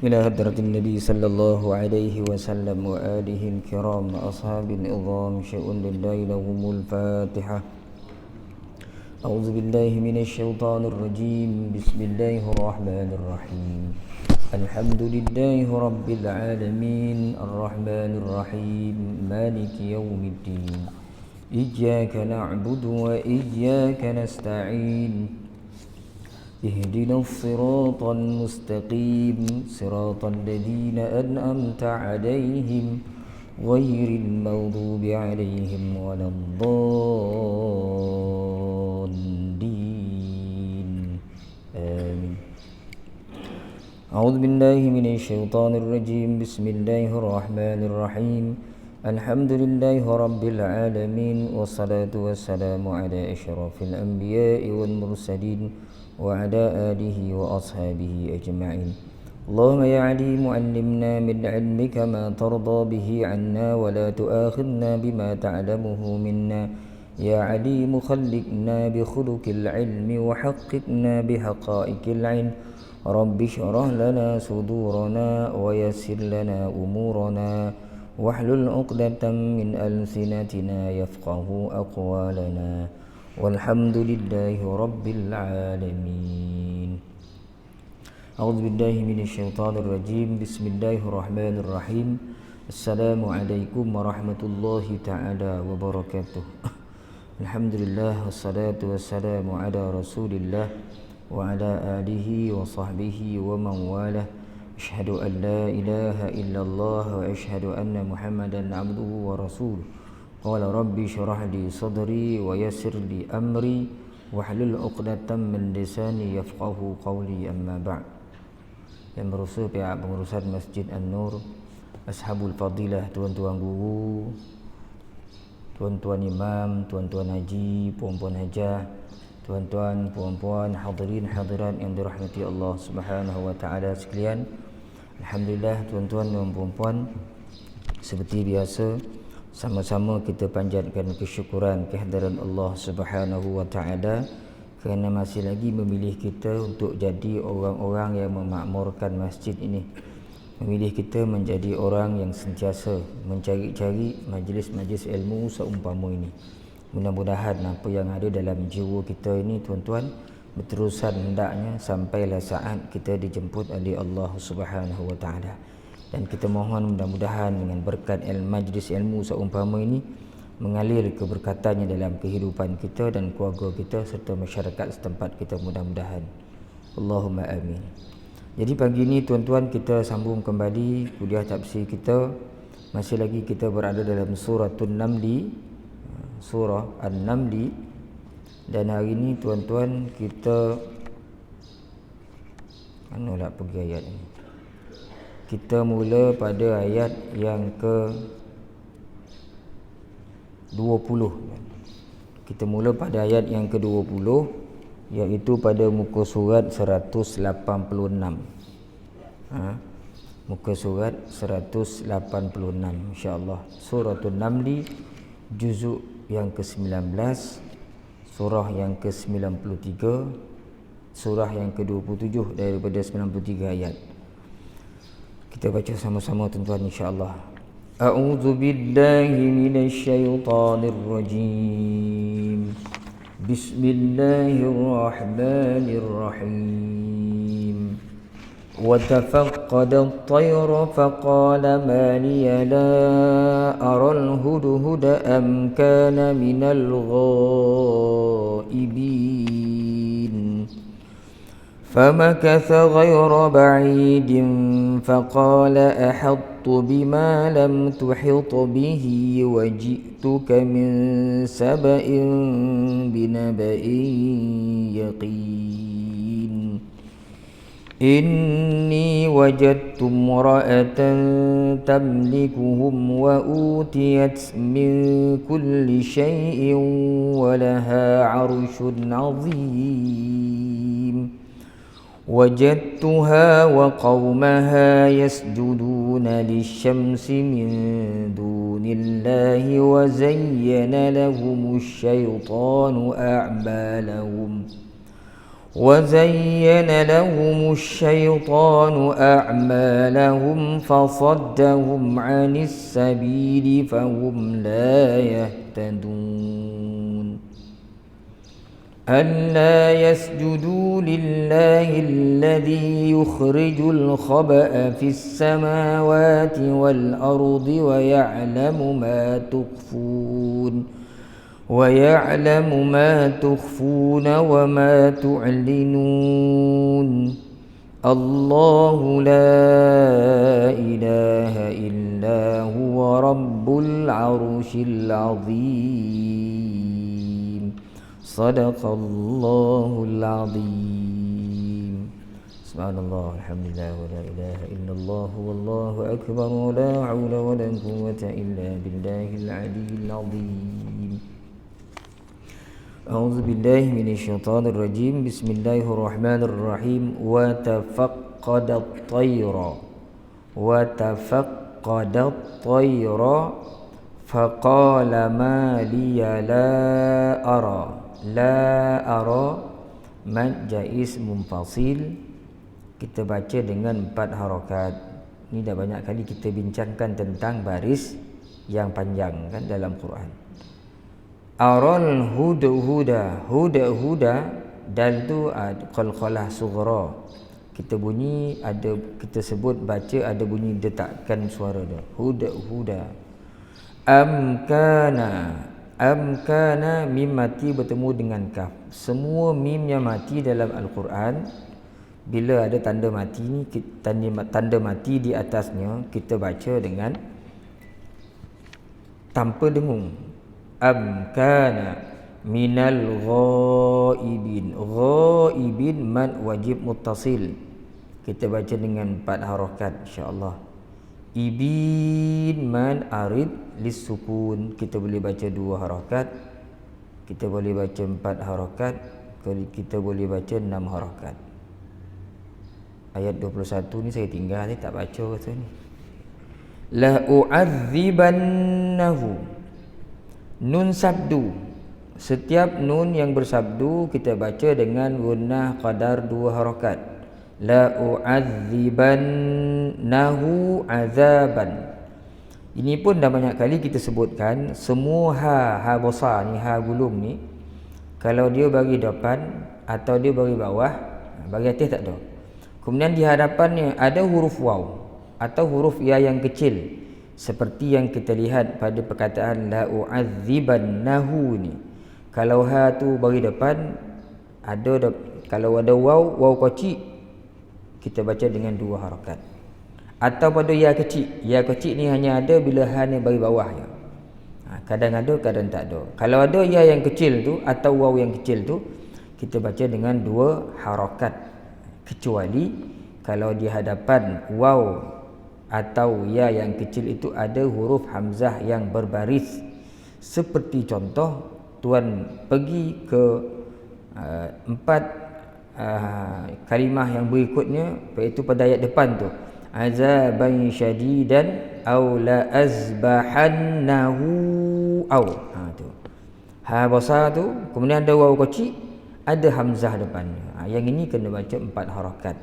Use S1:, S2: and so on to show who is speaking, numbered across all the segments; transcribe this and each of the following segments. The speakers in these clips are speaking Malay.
S1: إلى حضرة النبي صلى الله عليه وسلم وآله الكرام أصحاب العظام شؤون لله لهم الفاتحة. أعوذ بالله من الشيطان الرجيم. بسم الله الرحمن الرحيم. الحمد لله رب العالمين الرحمن الرحيم مالك يوم الدين. إياك نعبد وإياك نستعين. اهدنا الصراط المستقيم صراط الذين أنعمت عليهم غير المغضوب عليهم ولا الضالين آمين. أعوذ بالله من الشيطان الرجيم. بسم الله الرحمن الرحيم. الحمد لله رب العالمين والصلاة والسلام على أشرف الأنبياء والمرسلين وعلى آله وأصحابه أجمعين. اللهم يا عليم علمنا من علمك ما ترضى به عنا ولا تؤاخذنا بما تعلمه منا. يا عليم خلقنا بخلق العلم وحققنا بحقائق العلم. رب اشرح لنا صدورنا ويسر لنا أمورنا واحلل عقدة من ألسنتنا يفقه أقوالنا والحمد لله رب العالمين. أعوذ بالله من الشيطان الرجيم. بسم الله الرحمن الرحيم. السلام عليكم ورحمة الله تعالى وبركاته. الحمد لله والصلاة والسلام على رسول الله وعلى آله وصحبه ومن والاه. أشهد أن لا إله إلا الله وأشهد أن محمدا عبده ورسوله. قال ربي اشرح لي صدري ويسر لي أمري واحلل عقدة من لساني يفقه قولي. أما بعد. Yang berusaha pihak pengurusan Masjid An-Nur, Ashabul Fadilah, tuan-tuan guru, tuan-tuan imam, tuan-tuan haji, puan-puan hajah, tuan-tuan, puan-puan, hadirin hadirat yang dirahmati Allah Subhanahu wa taala sekalian. Alhamdulillah, tuan-tuan dan puan-puan, seperti biasa sama-sama kita panjatkan kesyukuran kehadiran Allah Subhanahu wa taala kerana masih lagi memilih kita untuk jadi orang-orang yang memakmurkan masjid ini. Memilih kita menjadi orang yang sentiasa mencari-cari majlis-majlis ilmu seumpama ini. Mudah-mudahan apa yang ada dalam jiwa kita ini, tuan-tuan, berterusan hendaknya sampailah saat kita dijemput oleh Allah Subhanahu wa taala. Dan kita mohon mudah-mudahan dengan berkat majlis ilmu seumpama ini mengalir keberkatannya dalam kehidupan kita dan keluarga kita serta masyarakat setempat kita, mudah-mudahan. Allahumma amin. Jadi pagi ini, tuan-tuan, kita sambung kembali kuliah tafsir kita. Masih lagi kita berada dalam surah An-Namli, surah An-Namli. Dan hari ini, tuan-tuan, kita mana nak pergi ayat ini? Kita mula pada ayat yang ke-20. Kita mula pada ayat yang ke-20, iaitu pada muka surat 186. Muka surat 186, insya-Allah. Suratul Namli, juzuk yang ke-19, surah yang ke-93, surah yang ke-27 daripada 93 ayat. Kita baca sama-sama, tuan-tuan, insya-Allah. A'udzu billahi minasy syaithanir rajim. Bismillahirrahmanirrahim. Wa tafaqqada at-tayra faqala ma liya la ara al-hudhuda am kana minal ghaibin. فمكث غير بعيد فقال أحطت بما لم تحط به وجئتك من سبأ بنبأ يقين. إني وجدت امرأة تملكهم وأوتيت من كل شيء ولها عرش عظيم. وجدتها وقومها يسجدون للشمس من دون الله وزين لهم الشيطان أعمالهم وزين لهم الشيطان أعمالهم فصدهم عن السبيل فهم لا يهتدون ألا يسجدوا لله الذي يخرج الخبأ في السماوات والأرض ويعلم ما تخفون وما تعلنون الله لا إله إلا هو رب العرش العظيم صدق الله العظيم سبحان الله الحمد لله ولا إله إلا الله والله أكبر ولا حول ولا قوة إلا بالله العلي العظيم أعوذ بالله من الشيطان الرجيم بسم الله الرحمن الرحيم وتفقد الطير فقال ما لي لا أرى mad jaiz munfasil kita baca dengan 4 harakat. Ini dah banyak kali kita bincangkan tentang baris yang panjang kan dalam Quran. Aral huda dal tu qalqalah sughra. Kita bunyi ada, kita sebut baca ada bunyi detakkan suara dia. Huda. Amkana mim mati bertemu dengan kaf. Semua mim yang mati dalam Al-Quran bila ada tanda mati ni, tanda mati di atasnya, kita baca dengan tanpa dengung. Amkana minal ghaibin mad wajib muttasil. Kita baca dengan 4 harakat insya-Allah. Ibin mad arid lis sukun. Kita boleh baca 2 harakat. Kita boleh baca 4 harakat. Kita boleh baca 6 harakat. Ayat 21 ni saya tinggal, saya tak baca kata ni. La u'adzibannahu. Nun sabdu. Setiap nun yang bersabdu kita baca dengan gunnah qadar 2 harakat. La u'adzibannahu azaban. Ini pun dah banyak kali kita sebutkan. Semua ha besar ni, ha gulung ni, kalau dia bagi depan atau dia bagi bawah, bagi atas tak ada. Kemudian di hadapannya ada huruf waw atau huruf ya yang kecil, seperti yang kita lihat pada perkataan la u'adzibannahu ni. Kalau ha tu bagi depan ada kalau ada waw kecil, kita baca dengan 2 harakat. Atau pada ya kecil ni hanya ada bila ha ni bagi bawah je. Kadang ada, kadang tak ada. Kalau ada ya yang kecil tu atau waw yang kecil tu, kita baca dengan 2 harakat. Kecuali kalau di hadapan waw atau ya yang kecil itu ada huruf hamzah yang berbaris. Seperti contoh, tuan pergi ke 4 kalimah yang berikutnya, iaitu pada ayat depan tu, azaban syadidan aw la azbahannahu aw. Tu ha besar tu, kemudian ada waw kecil, ada hamzah depannya. Yang ini kena baca 4 harakat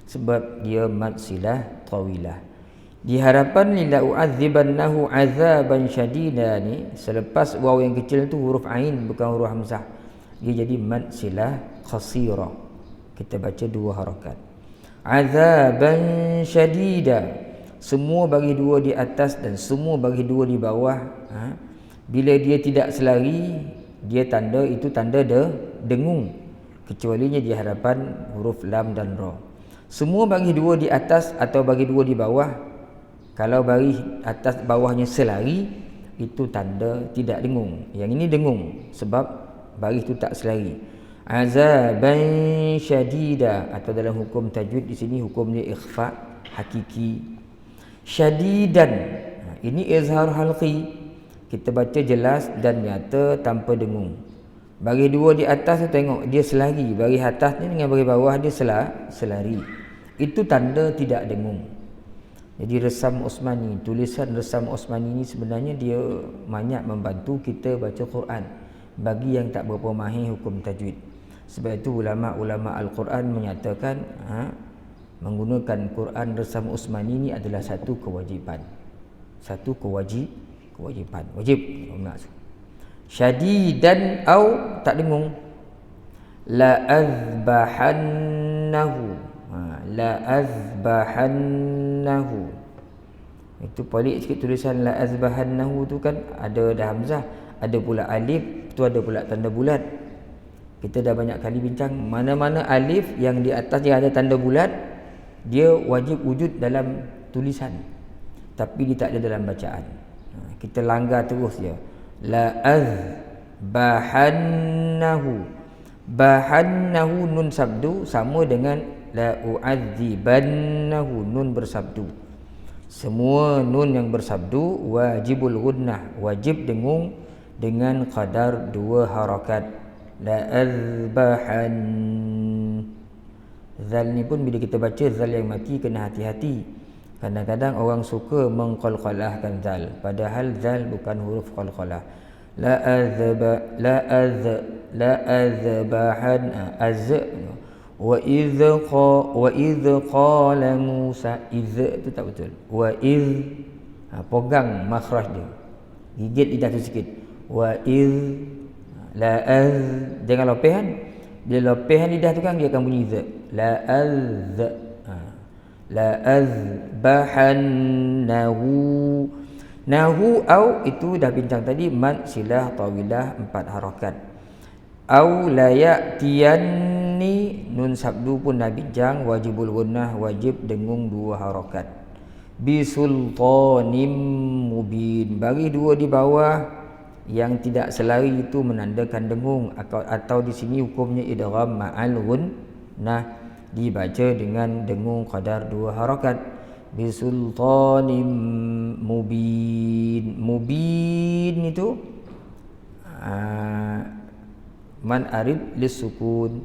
S1: sebab dia mad silah tawilah. Di hadapan lila u'adzibannahu azaban syadida ni, selepas waw yang kecil tu huruf ain bukan huruf hamzah, dia jadi mad silah qasira. Kita baca 2 harakat. Azaban syadida, semua bagi 2 di atas dan semua bagi 2 di bawah. Bila dia tidak selari, dia tanda itu tanda dengung. Kecualinya di hadapan huruf lam dan ra. Semua bagi 2 di atas atau bagi 2 di bawah. Kalau bagi atas bawahnya selari, itu tanda tidak dengung. Yang ini dengung sebab bagi itu tak selari. Azaban syadida, atau dalam hukum tajwid di sini hukum dia ikhfa hakiki. Syadidan, ini izhar halqi. Kita baca jelas dan nyata tanpa dengung. Bagi 2 di atas tu tengok dia selari, bagi atas ni dengan bagi bawah dia selari. Itu tanda tidak dengung. Jadi resam Osmani, tulisan resam Osmani ni sebenarnya dia banyak membantu kita baca Quran bagi yang tak berapa mahir hukum tajwid. Sebab itu ulama-ulama Al-Quran menyatakan menggunakan Quran resam Uthmani ini adalah satu kewajipan. Satu kewajipan. Wajib. Syadidan au tak dengung. La azbahannahu. La azbahannahu. Itu pelik sikit tulisan la azbahannahu tu kan ada dah hamzah, ada pula alif, tu ada pula tanda bulat. Kita dah banyak kali bincang mana-mana alif yang di atasnya ada tanda bulat, dia wajib wujud dalam tulisan. Tapi dia tak ada dalam bacaan. Kita langgar terus dia. La azbahannahu. Bahannahu nun sabdu sama dengan la u'adzibannahu nun bersabdu. Semua nun yang bersabdu wajibul gunnah, wajib dengung dengan qadar 2 harakat. La azbahan. Zal ni pun bila kita baca zal yang mati kena hati-hati. Kadang-kadang orang suka mengqalqalahkan zal, padahal zal bukan huruf qalqalah. La azbahan az wa idh qala Musa. Idh tu tak betul. Wa idh pegang makhraj dia, gigit lidah tu sikit. Wa idh la az, jangan lopehan. Bila lopehan lidah tu kan dia akan bunyi z. La az, la azbahannahu. Nahu au itu dah bincang tadi, mad silah tawilah 4 harakat. Au la ya'tiyanni nun sabdu pun dah bincang, wajibul gunnah, wajib dengung 2 harakat. Bisultanim mubin, bagi 2 di bawah yang tidak selari itu menandakan dengung, atau di sini hukumnya idgham ma'al gunnah, dibaca dengan dengung qadar 2 harakat. Bisultanim mubin. Mubin itu man arid lisukun.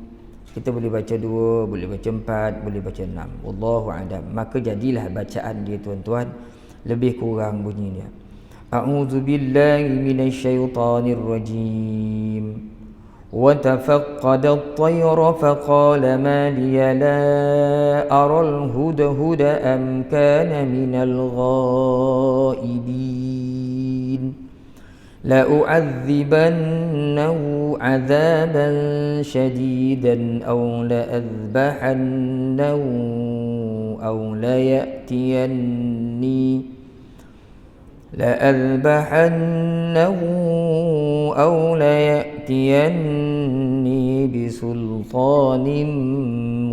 S1: Kita boleh baca 2, boleh baca 4, boleh baca 6. Wallahu a'lam. Maka jadilah bacaan dia tuan-tuan lebih kurang bunyi dia. A'udzu billahi minasyaitonir rajim. Wa tafaqqada at-tayra faqala ma liya la ara al-hudhuda am kana minal ghaibin. La u'adzibannahu 'adzaban shadidan aw la azbahannahu aw la ya'tiyanni لأذبحنه أو ليأتيني بسلطان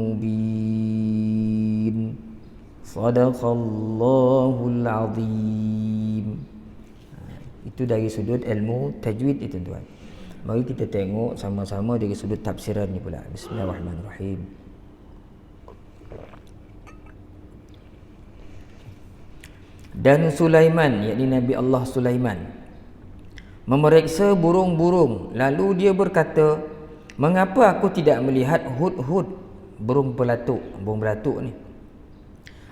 S1: مبين صدق الله العظيم. Itu dari sudut ilmu tajwid itu tuan. Mari kita tengok sama-sama dari sudut tafsiran ni pula. Bismillahirrahmanirrahim. Dan Sulaiman, yakni Nabi Allah Sulaiman, memeriksa burung-burung, lalu dia berkata, mengapa aku tidak melihat hud-hud, burung belatuk ni?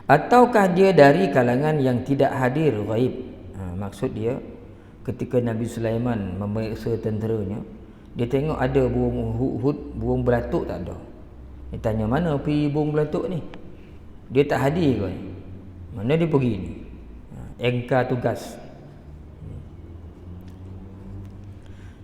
S1: Ataukah dia dari kalangan yang tidak hadir ghaib? Maksud dia, ketika Nabi Sulaiman memeriksa tenteranya, dia tengok ada burung hud-hud, burung belatuk tak ada. Dia tanya, mana pergi burung belatuk ni? Dia tak hadir ke? Mana dia pergi ni? Engkar tugas.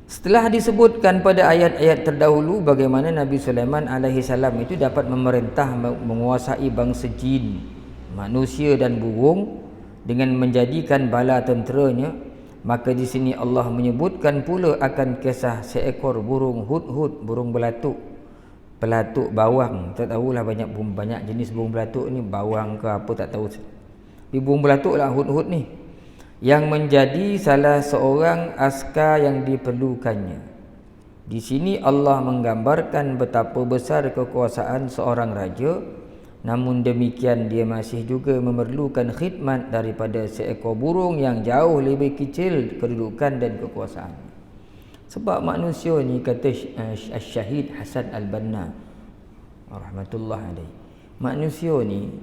S1: Setelah disebutkan pada ayat-ayat terdahulu bagaimana Nabi Sulaiman alaihi salam itu dapat memerintah menguasai bangsa jin, manusia dan burung dengan menjadikan bala tenteranya, maka di sini Allah menyebutkan pula akan kisah seekor burung hud-hud, burung belatuk bawang. Tak tahulah banyak jenis burung belatuk ni, bawang ke apa tak tahu. Burung belatuk lah hud-hud ni, yang menjadi salah seorang askar yang diperlukannya. Di sini Allah menggambarkan betapa besar kekuasaan seorang raja, namun demikian dia masih juga memerlukan khidmat daripada seekor burung yang jauh lebih kecil kedudukan dan kekuasaan. Sebab manusia ni, kata Syahid Hasan Al-Banna rahmatullah alaihi, manusia ni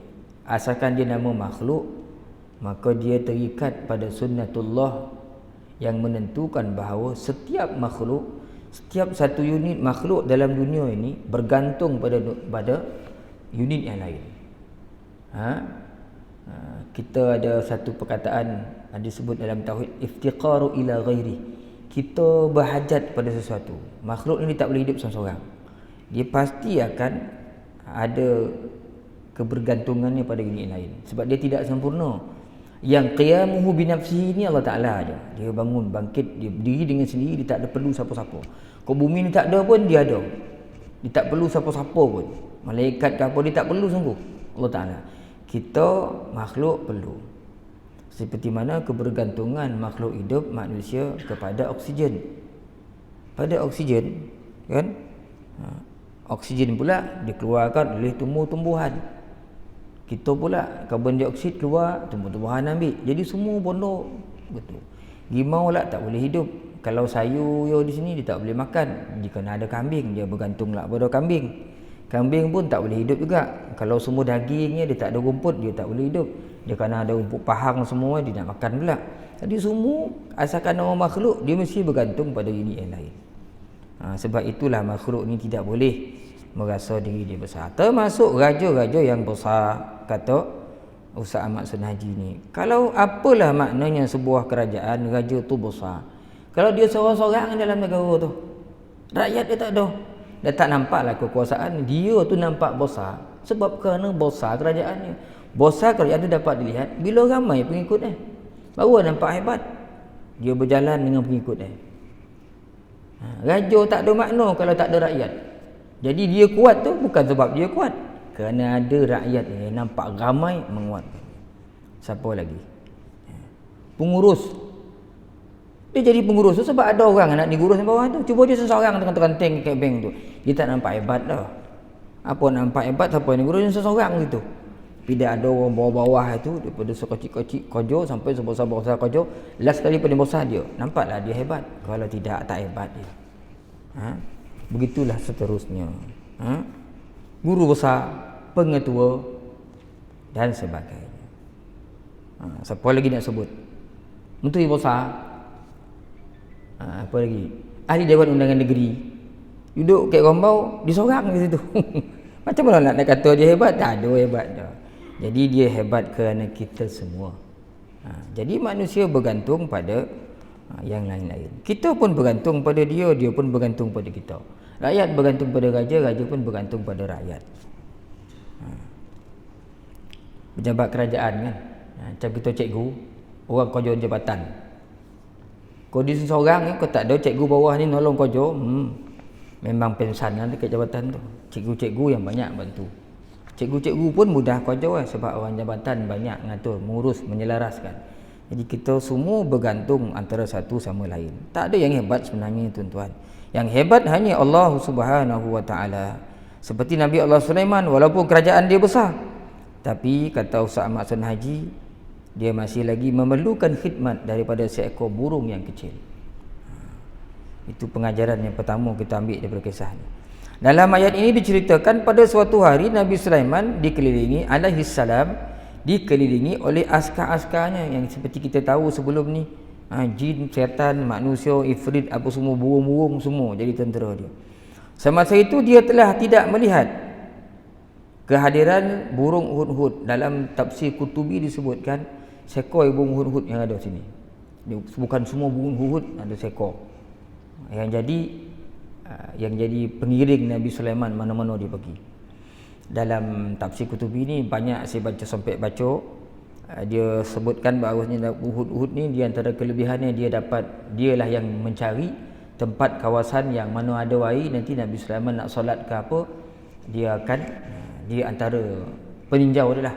S1: asalkan dia nama makhluk, maka dia terikat pada sunnatullah yang menentukan bahawa setiap makhluk, Setiap satu unit makhluk dalam dunia ini bergantung pada unit yang lain. Kita ada satu perkataan disebut dalam tauhid, iftiqaru ila ghairi. Kita berhajat pada sesuatu. Makhluk ini tak boleh hidup seorang-seorang. Dia pasti akan ada kebergantungannya pada unit lain, sebab dia tidak sempurna. Yang qiyamuhu bi nafsihi ni Allah Taala aja. Dia bangun, bangkit, dia berdiri dengan sendiri, dia tak ada perlu siapa-siapa. Kau bumi ni tak ada pun dia ada. Dia tak perlu siapa-siapa pun. Malaikat ke apa dia tak perlu sungguh. Allah Taala. Kita makhluk perlu. Seperti mana kebergantungan makhluk hidup manusia kepada oksigen. Pada oksigen, kan? Oksigen pula dikeluarkan oleh tumbuh-tumbuhan. Kita pula karbon dioksida keluar, tumbuh-tumbuhan ambil. Jadi semua bondo betul. Gimau lah tak boleh hidup. Kalau sayur yo di sini dia tak boleh makan. Jika ada kambing, dia bergantunglah pada kambing. Kambing pun tak boleh hidup juga. Kalau semua dagingnya dia tak ada rumput, dia tak boleh hidup. Dia kena ada rumput pahang semua, dia nak makan pula. Jadi semua asalkan orang makhluk, dia mesti bergantung pada unit yang lain. Sebab itulah makhluk ni tidak boleh merasa diri dia besar. Termasuk raja-raja yang besar, kata Ustaz Ahmad Sunahaji ni. Kalau apalah maknanya sebuah kerajaan, raja tu besar. Kalau dia seorang-seorang dalam negara tu, rakyat dia tak ada. Dia tak nampaklah kekuasaan. Dia tu nampak besar sebab kerana besar kerajaannya. Besar kerajaan tu dapat dilihat bila ramai pengikut dia. Baru nampak hebat. Dia berjalan dengan pengikut dia. Raja tak ada makna kalau tak ada rakyat. Jadi dia kuat tu bukan sebab dia kuat, kerana ada rakyat yang nampak ramai menguatkan. Siapa lagi? Pengurus. Dia jadi pengurus tu sebab ada orang nak digurus di bawah tu. Cuba dia seseorang dengan teranteng kat bank tu. Dia tak nampak hebat dah. Apa nampak hebat siapa yang digurus seseorang gitu. Tidak ada orang bawah-bawah itu, daripada sekecil-kecil kojo sampai sebesar-besar kojo, last kali paling besar dia. Nampaklah dia hebat. Kalau tidak, tak hebat dia. Begitulah seterusnya. Guru besar, pengetua dan sebagainya. Siapa lagi nak sebut? Menteri besar. Apa lagi? Ahli Dewan Undangan Negeri. Duduk kat Gombau, disorang di situ. Macam mana nak kata dia hebat? Tak ada hebat dah. Jadi dia hebat kerana kita semua. Jadi manusia bergantung pada yang lain-lain. Kita pun bergantung pada dia, dia pun bergantung pada kita. Rakyat bergantung pada raja, raja pun bergantung pada rakyat. Pejabat kerajaan kan, macam kita cikgu, orang kerja jabatan. Kau di seorang kau tak ada cikgu bawah ni nolong kerja, memang pensan lah dekat jabatan tu. Cikgu-cikgu yang banyak bantu. Cikgu-cikgu pun mudah kerja sebab orang jabatan banyak ngatur, mengurus, menyelaraskan. Jadi kita semua bergantung antara satu sama lain. Tak ada yang hebat sebenarnya tuan-tuan. Yang hebat hanya Allah Subhanahu wa taala. Seperti Nabi Allah Sulaiman, walaupun kerajaan dia besar, tapi kata Ustaz Ahmad Sunahaji, dia masih lagi memerlukan khidmat daripada seekor burung yang kecil. Itu pengajaran yang pertama kita ambil daripada kisah ni. Dalam ayat ini diceritakan pada suatu hari Nabi Sulaiman dikelilingi alaihi salam, dikelilingi oleh askar-askarnya yang seperti kita tahu sebelum ni, jin, syaitan, manusia, ifrit, apa semua, burung-burung semua jadi tentera dia. Semasa itu dia telah tidak melihat kehadiran burung hudhud. Dalam tafsir Qurtubi disebutkan seekor burung hudhud yang ada sini. Bukan semua burung hudhud ada seekor. Yang jadi pengiring Nabi Sulaiman mana-mana dia pergi. Dalam tafsir Qurtubi ni banyak saya baca sampai baca, dia sebutkan bahawasanya hudhud ni di antara kelebihannya dialah yang mencari tempat kawasan yang mana ada air. Nanti Nabi Sulaiman nak solat ke apa, dia akan dia antara peninjau dia lah.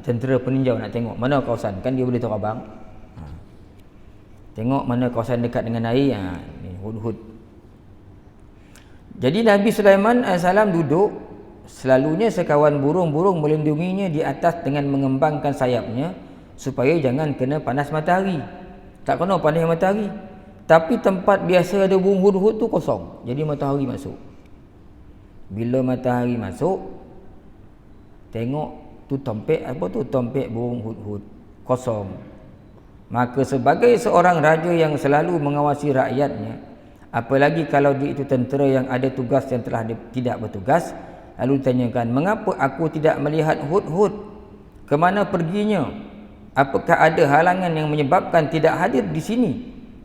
S1: Tentera peninjau nak tengok mana kawasan, kan dia boleh terabang. Tengok mana kawasan dekat dengan air, ni hudhud. Jadi Nabi Sulaiman AS duduk, selalunya sekawan burung-burung melindunginya di atas dengan mengembangkan sayapnya supaya jangan kena panas matahari. Tak kena panas matahari. Tapi tempat biasa ada burung hudhud tu kosong. Jadi matahari masuk. Bila matahari masuk, tengok tu tompek burung hudhud kosong. Maka sebagai seorang raja yang selalu mengawasi rakyatnya, Apalagi kalau dia itu tentera yang ada tugas yang telah tidak bertugas. Lalu ditanyakan, mengapa aku tidak melihat Hud-Hud? Kemana perginya? Apakah ada halangan yang menyebabkan tidak hadir di sini?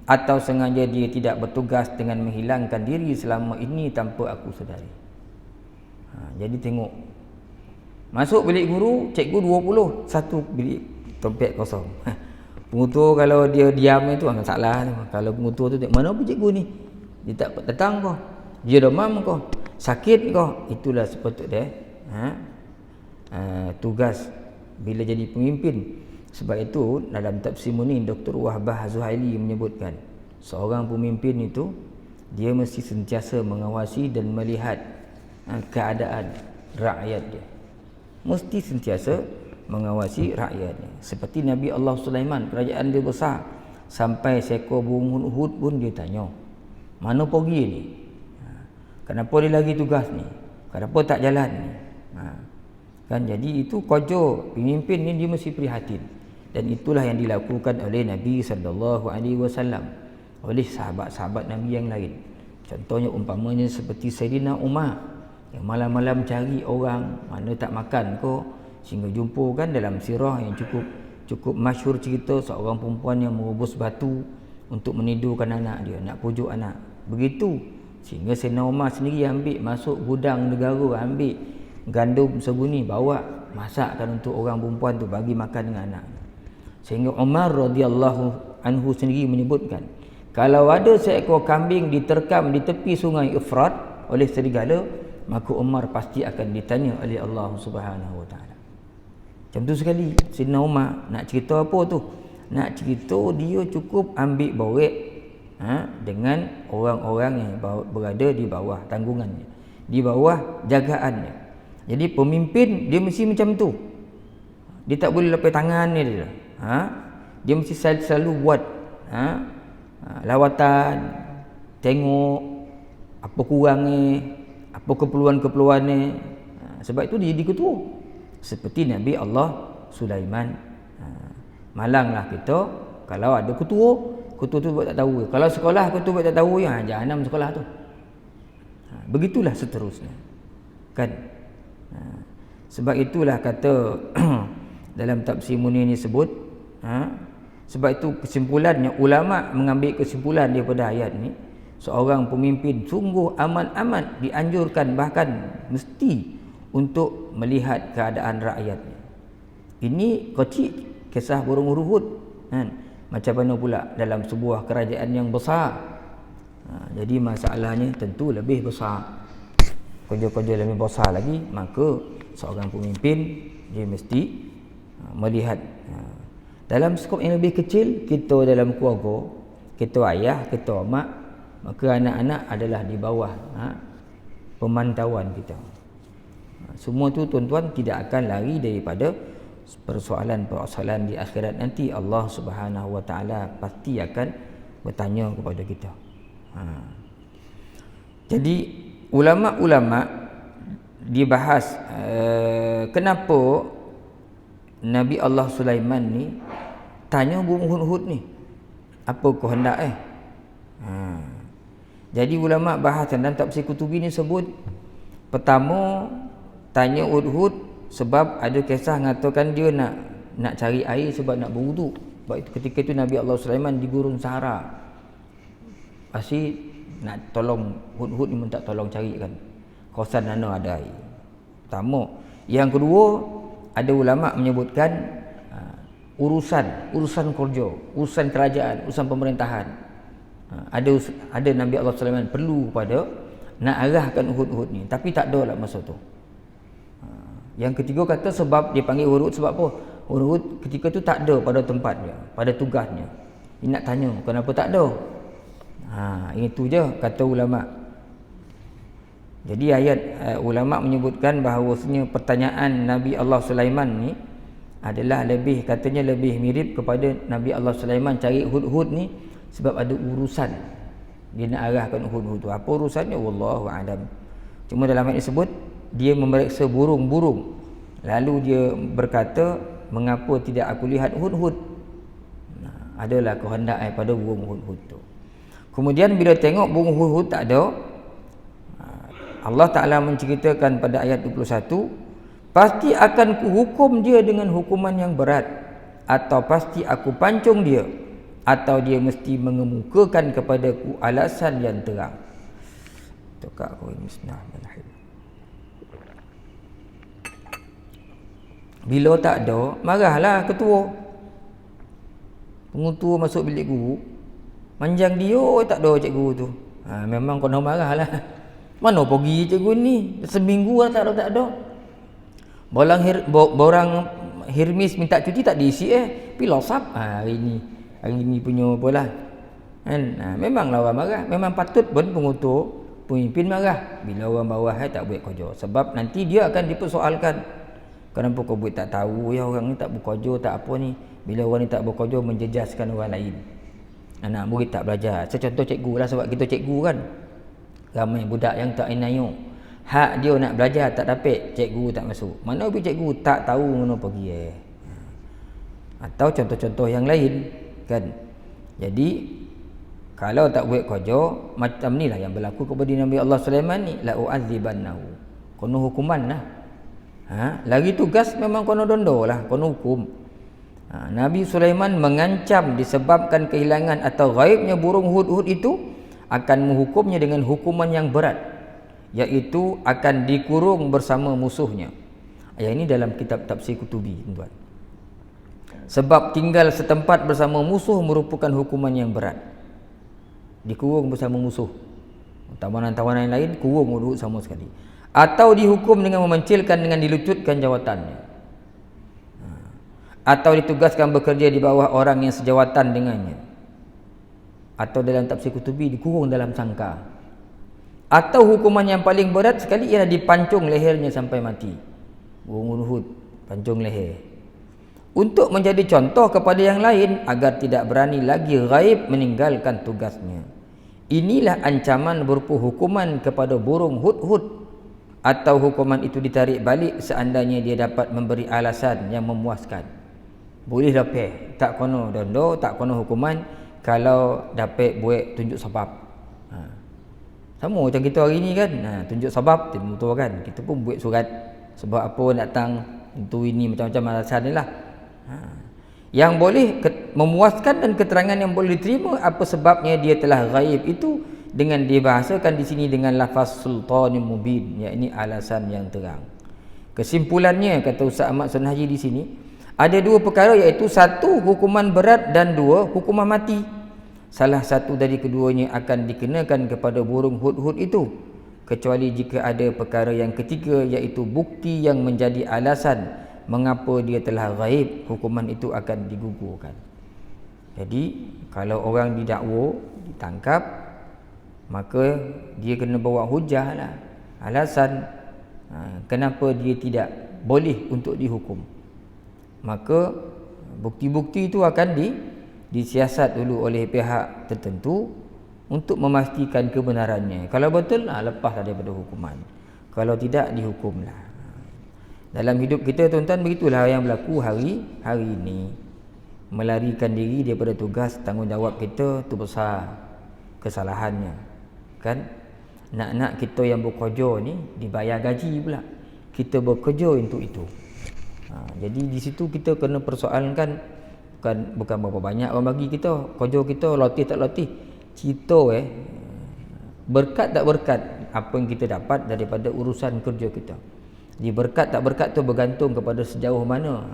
S1: Atau sengaja dia tidak bertugas dengan menghilangkan diri selama ini tanpa aku sedari? Jadi tengok, masuk bilik guru, cikgu 20, satu bilik dompet kosong. Pengutur kalau dia diam itu salah. Kalau pengutur tu, mana pun cikgu ni? Dia tak datang kau, dia demam kau, sakit kau. Itulah sepatutnya tugas bila jadi pemimpin. Sebab itu dalam tafsir Munin, Dr. Wahbah Zuhaili menyebutkan, seorang pemimpin itu dia mesti sentiasa mengawasi dan melihat keadaan rakyat dia. Mesti sentiasa mengawasi rakyatnya. Seperti Nabi Allah Sulaiman, kerajaan dia besar, sampai seekor burung Hud pun dia tanya, mana pergi ni? Kenapa dia lagi tugas ni? Kenapa tak jalan ni? Kan, jadi itu kerja pemimpin ni, dia mesti prihatin. Dan itulah yang dilakukan oleh Nabi SAW, oleh sahabat-sahabat Nabi yang lain. Contohnya umpamanya seperti Sayyidina Umar, yang malam-malam cari orang mana tak makan ko, sehingga jumpa kan dalam sirah yang cukup masyhur cerita seorang perempuan yang merobos batu untuk menidurkan anak dia, nak pujuk anak. Begitu sehingga Sayyidina Umar sendiri ambil masuk gudang negara, ambil gandum sebuni, bawa masakkan untuk orang perempuan tu bagi makan dengan anak. Sehingga Umar radhiyallahu anhu sendiri menyebutkan, kalau ada seekor kambing diterkam di tepi sungai Efrat oleh serigala, maka Umar pasti akan ditanya oleh Allah Subhanahu wa taala. Macam tu sekali Sayyidina Umar nak cerita apa tu? Nak cerita dia cukup ambil borek dengan orang-orang yang berada di bawah tanggungannya, di bawah jagaannya. Jadi pemimpin dia mesti macam tu. Dia tak boleh lepas tangan dia. Dia mesti selalu buat lawatan, tengok apa kurangnya, apa keperluan-keperluannya. Sebab itu dia jadi ketua. Seperti Nabi Allah Sulaiman. Malanglah kita kalau ada ketua tu buat tak tahu. Kalau sekolah ketua buat tak tahu, ya jahanam sekolah tu. Begitulah seterusnya. Kan? Sebab itulah kata dalam tafsir Munir ni sebut, sebab itu kesimpulannya, ulama mengambil kesimpulan daripada ayat ni, seorang pemimpin sungguh amat-amat dianjurkan, bahkan mesti untuk melihat keadaan rakyatnya. Ini kecil kisah burung Hud, kan? Macam mana pula dalam sebuah kerajaan yang besar. Jadi masalahnya tentu lebih besar, kerja-kerja lebih besar lagi. Maka seorang pemimpin dia mesti melihat dalam skop yang lebih kecil. Kita dalam keluarga, kita ayah, kita mak, maka anak-anak adalah di bawah pemantauan kita. Semua tu tuan-tuan tidak akan lari daripada persoalan-persoalan di akhirat nanti. Allah Subhanahu wa taala pasti akan bertanya kepada kita. Jadi ulama-ulama dibahas kenapa Nabi Allah Sulaiman ni tanya burung Hud-Hud ni apa kehendak Jadi ulama bahas dalam tafsir Qutubi ni sebut, pertama tanya Hud-Hud sebab ada kisah mengatakan dia nak cari air sebab nak berwuduk. Sebab itu ketika itu Nabi Allah Sulaiman di gurun Sahara, pasti nak tolong Hud-Hud ni minta tolong carikan kawasan mana ada air. Pertama. Yang kedua, ada ulama menyebutkan urusan kerja, urusan kerajaan, urusan pemerintahan. Ada Nabi Allah Sulaiman perlu pada nak arahkan Hud-Hud ni, tapi tak ada lah masa tu. Yang ketiga kata sebab dia panggil Hud-Hud sebab apa? Hud-Hud ketika tu tak ada pada tempatnya, pada tugasnya. Dia nak tanya kenapa tak ada. Itu je kata ulama. Jadi ayat ulama menyebutkan bahawasanya pertanyaan Nabi Allah Sulaiman ni adalah katanya lebih mirip kepada Nabi Allah Sulaiman cari Hud-Hud ni sebab ada urusan dia nak arahkan Hud-Hud tu. Apa urusannya wallahu alam. Cuma dalam ayat disebut dia memeriksa burung-burung, lalu dia berkata, mengapa tidak aku lihat Hud-Hud? Adalah kehendak pada burung Hud-Hud tu. Kemudian bila tengok burung hudhud tak ada, Allah Ta'ala menceritakan pada ayat 21, pasti akan kuhukum dia dengan hukuman yang berat, atau pasti aku pancung dia, atau dia mesti mengemukakan kepadaku alasan yang terang. Tukar aku ini bismillahirrahmanirrahim. Bila tak ada, marahlah ketua. Pengutua masuk bilik guru, manjang dia, tak ada cikgu tu. Memang kena marahlah. Mana pergi cikgu ni? Seminggu lah tak ada. Borang Hirmis minta cuti tak diisi Pilosap hari ni punya apalah. Kan? Memanglah orang marah. Memang patut pun pemimpin marah bila orang bawah tak buat kerja. Sebab nanti dia akan dipersoalkan. Kenapa kau buat tak tahu ya, orang ni tak bekerja, tak apa ni. Bila orang ni tak bekerja, menjejaskan orang lain. Anak murid tak belajar. Secontoh cikgu lah, sebab kita cikgu kan. Ramai budak yang tak inayuk. Hak dia nak belajar tak dapat, cikgu tak masuk. Mana pergi cikgu tak tahu mana pergi Atau contoh-contoh yang lain kan. Jadi kalau tak buat kerja macam ni lah yang berlaku kepada Nabi Allah Sulaiman ni, la u'adzibannahu. Kono hukuman lah. Lagi tugas memang kono dondo lah, kono hukum. Nabi Sulaiman mengancam disebabkan kehilangan atau gaibnya burung hudhud itu akan menghukumnya dengan hukuman yang berat, iaitu akan dikurung bersama musuhnya. Ayat ini dalam kitab tafsir Qutubi, tuan. Sebab tinggal setempat bersama musuh merupakan hukuman yang berat. Dikurung bersama musuh. Tawanan-tawanan lain kurung hudhud sama sekali. Atau dihukum dengan memencilkan dengan dilututkan jawatannya. Atau ditugaskan bekerja di bawah orang yang sejawatan dengannya. Atau dalam tafsir Qutubi dikurung dalam sangkar. Atau hukuman yang paling berat sekali ialah dipancung lehernya sampai mati. Burung hudhud pancung leher. Untuk menjadi contoh kepada yang lain agar tidak berani lagi gaib meninggalkan tugasnya. Inilah ancaman berupa hukuman kepada burung hudhud, atau hukuman itu ditarik balik seandainya dia dapat memberi alasan yang memuaskan. Boleh dapat, tak kena dondo, tak kena hukuman kalau dapat buat tunjuk sebab. Sama macam kita hari ni kan, tunjuk sebab betul kan. Kita pun buat surat sebab apa datang, itu ini macam-macam alasan ni lah. Yang boleh memuaskan dan keterangan yang boleh diterima apa sebabnya dia telah gaib itu dengan dibahasakan di sini dengan lafaz sultanin mubin, yakni alasan yang terang. Kesimpulannya, kata Ustaz Ahmad Sunnah Haji di sini, ada dua perkara, iaitu satu hukuman berat dan dua hukuman mati. Salah satu dari keduanya akan dikenakan kepada burung hudhud itu, kecuali jika ada perkara yang ketiga, iaitu bukti yang menjadi alasan mengapa dia telah gaib, hukuman itu akan digugurkan. Jadi kalau orang didakwa, ditangkap, maka dia kena bawa hujah lah, alasan kenapa dia tidak boleh untuk dihukum. Maka bukti-bukti itu akan disiasat dulu oleh pihak tertentu untuk memastikan kebenarannya. Kalau betul, lepaslah daripada hukuman. Kalau tidak, dihukumlah. Dalam hidup kita, tuan-tuan, begitulah yang berlaku hari ini. Melarikan diri daripada tugas tanggungjawab kita, itu besar kesalahannya. Kan? Nak kita yang bekerja ni dibayar gaji pula. Kita bekerja untuk itu. Jadi di situ kita kena persoalkan, bukan berapa banyak orang bagi kita, kerja kita latih tak latih. Kita berkat tak berkat apa yang kita dapat daripada urusan kerja kita. Di berkat tak berkat tu bergantung kepada sejauh mana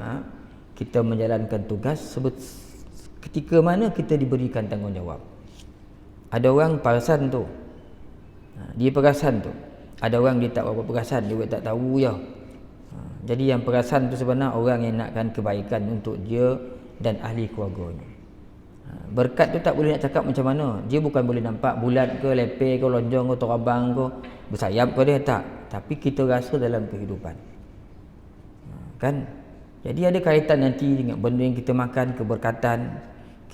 S1: kita menjalankan tugas, ketika mana kita diberikan tanggungjawab. Ada orang perasan tu, dia perasan tu. Ada orang dia tak berapa perasan, dia tak tahu ya. Jadi yang perasan tu sebenarnya orang yang nakkan kebaikan untuk dia dan ahli keluarganya. Berkat tu tak boleh nak cakap macam mana. Dia bukan boleh nampak bulat ke, lepeh ke, lonjong ke, terabang ke, bersayap ke, dia tak. Tapi kita rasa dalam kehidupan. Kan? Jadi ada kaitan nanti dengan benda yang kita makan, keberkatan,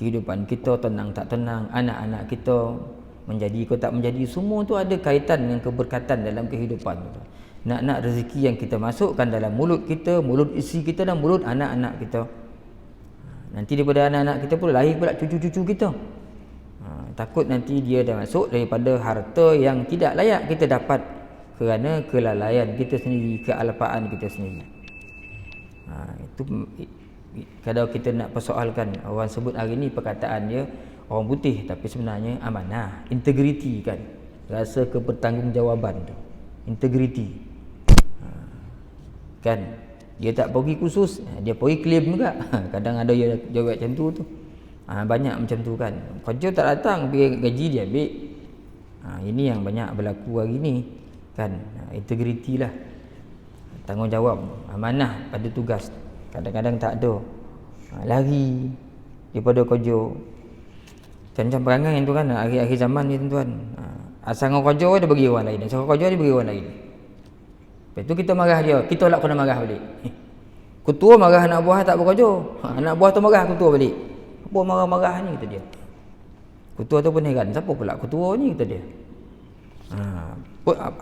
S1: kehidupan kita tenang tak tenang, anak-anak kita menjadi ke tak menjadi, semua tu ada kaitan dengan keberkatan dalam kehidupan kita. Nak rezeki yang kita masukkan dalam mulut kita, mulut isteri kita dan mulut anak-anak kita. Nanti daripada anak-anak kita pula lahir pula cucu-cucu kita. Takut nanti dia dah masuk daripada harta yang tidak layak kita dapat kerana kelalaian kita sendiri, kealpaan kita sendiri. Itu kalau kita nak persoalkan, orang sebut hari ni perkataan dia orang putih, tapi sebenarnya amanah, integriti kan, rasa kebertanggungjawab tu, integriti. Kan dia tak pergi khusus, dia pergi claim juga. Kadang ada dia jawab macam tu. Banyak macam tu kan. Kerja tak datang, gaji dia ambil. Ini yang banyak berlaku hari ni kan. Integriti lah, tanggungjawab, amanah pada tugas. Kadang-kadang tak ada, lari daripada kerja. Macam perangai tu kan, akhir-akhir zaman ni tuan-tuan. Asal kau kerja dia bagi orang lain, asal kau kerja dia bagi orang lain. Lepas tu kita marah dia, kita pula kena marah balik. Ketua marah anak buah tak bekerja, anak buah tu marah ketua balik. Apa marah-marah ni, kata dia. Ketua tu pun heran, siapa pula ketua ni, kata dia.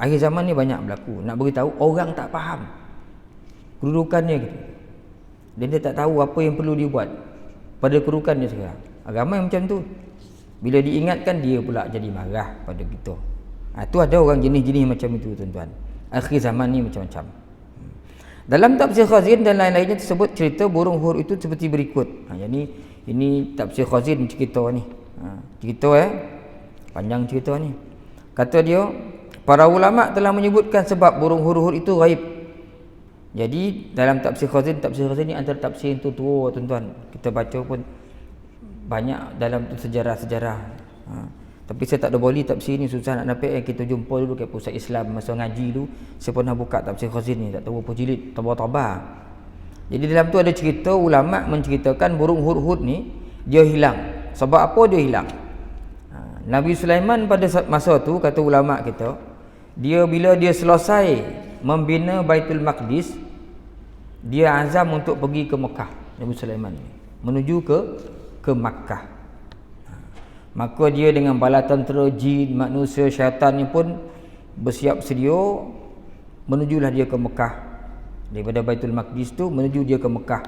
S1: Akhir zaman ni banyak berlaku. Nak beritahu orang tak faham kedudukannya gitu. Dan dia tak tahu apa yang perlu dia buat pada kedudukan dia sekarang. Ramai macam tu. Bila diingatkan dia pula jadi marah pada kita. Tu ada orang jenis-jenis macam itu tuan-tuan. Akhir zaman ni macam-macam. Dalam tafsir Khazin dan lain-lainnya tersebut cerita burung hur itu seperti berikut. Jadi ini tafsir Khazin cerita ni. Cerita panjang cerita ni. Kata dia, para ulama telah menyebutkan sebab burung hur-hur itu ghaib. Jadi dalam tafsir Khazin ni antara tafsir yang tua tuan-tuan. Kita baca pun banyak dalam sejarah-sejarah. Tapi saya tak ada boleh tafsir ni, susah nak dapat. Kita jumpa dulu kat pusat Islam masa ngaji dulu, saya pernah buka tafsir Khazin ni, tak tahu apa jilid, tabah-tabah. Jadi dalam tu ada cerita ulama menceritakan burung hur-hur ni dia hilang. Sebab apa dia hilang? Nabi Sulaiman pada masa tu, kata ulama kita, bila dia selesai membina Baitul Maqdis, dia azam untuk pergi ke Mekah. Nabi Sulaiman menuju ke Makkah. Maka dia dengan bala tentera, jin, manusia, syaitan ni pun bersiap sedia, menujulah dia ke Mekah. Daripada Baitul Maqdis tu menuju dia ke Mekah.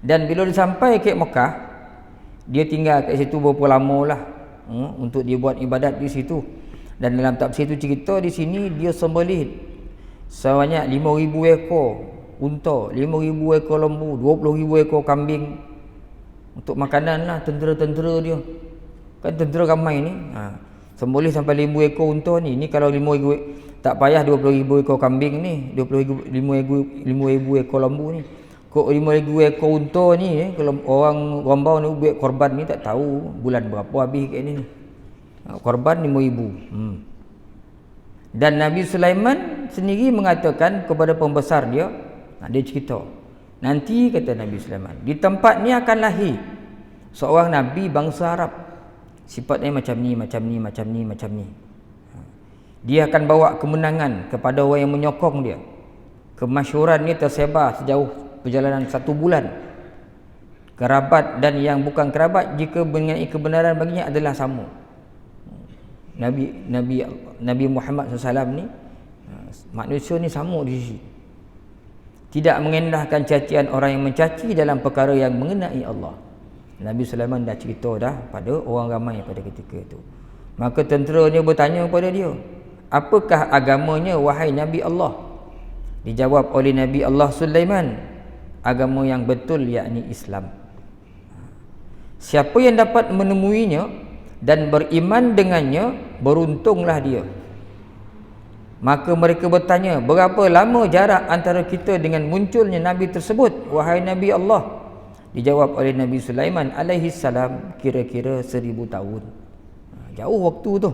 S1: Dan bila dia sampai ke Mekah, dia tinggal kat situ berapa lama lah, untuk dia buat ibadat di situ. Dan dalam tafsir tu cerita di sini dia sembelih sebanyak 5,000 ekor unta, 5,000 ekor lembu, 20,000 ekor kambing untuk makanan lah tentera-tentera dia. Kan tentera ramai ni. Sembelih sampai 5 ekor unta ni. Ni kalau 5,000, tak payah 20,000 ekor kambing ni, 5,000 ekor lembu ni. Kok 5,000 ekor unta ni, kalau orang Rambau ni buat korban ni, tak tahu bulan berapa habis kat ni. Korban 5,000. Dan Nabi Sulaiman sendiri mengatakan kepada pembesar dia, dia cerita, nanti kata Nabi Sulaiman, di tempat ni akan lahir seorang Nabi bangsa Arab. Sifatnya macam ni, macam ni, macam ni, macam ni. Dia akan bawa kemenangan kepada orang yang menyokong dia. Kemasyhuran ni tersebar sejauh perjalanan 1 bulan. Kerabat dan yang bukan kerabat, jika mengenai kebenaran baginya adalah sama. Nabi Muhammad SAW ni, manusia ni sama di sisi. Tidak mengendahkan cacian orang yang mencaci dalam perkara yang mengenai Allah. Nabi Sulaiman dah cerita dah pada orang ramai pada ketika itu. Maka tenteranya bertanya kepada dia, apakah agamanya wahai Nabi Allah? Dijawab oleh Nabi Allah Sulaiman, agama yang betul yakni Islam. Siapa yang dapat menemuinya dan beriman dengannya, beruntunglah dia. Maka mereka bertanya, berapa lama jarak antara kita dengan munculnya Nabi tersebut wahai Nabi Allah? Dijawab oleh Nabi Sulaiman alaihi salam, kira-kira 1,000 tahun. Jauh waktu tu.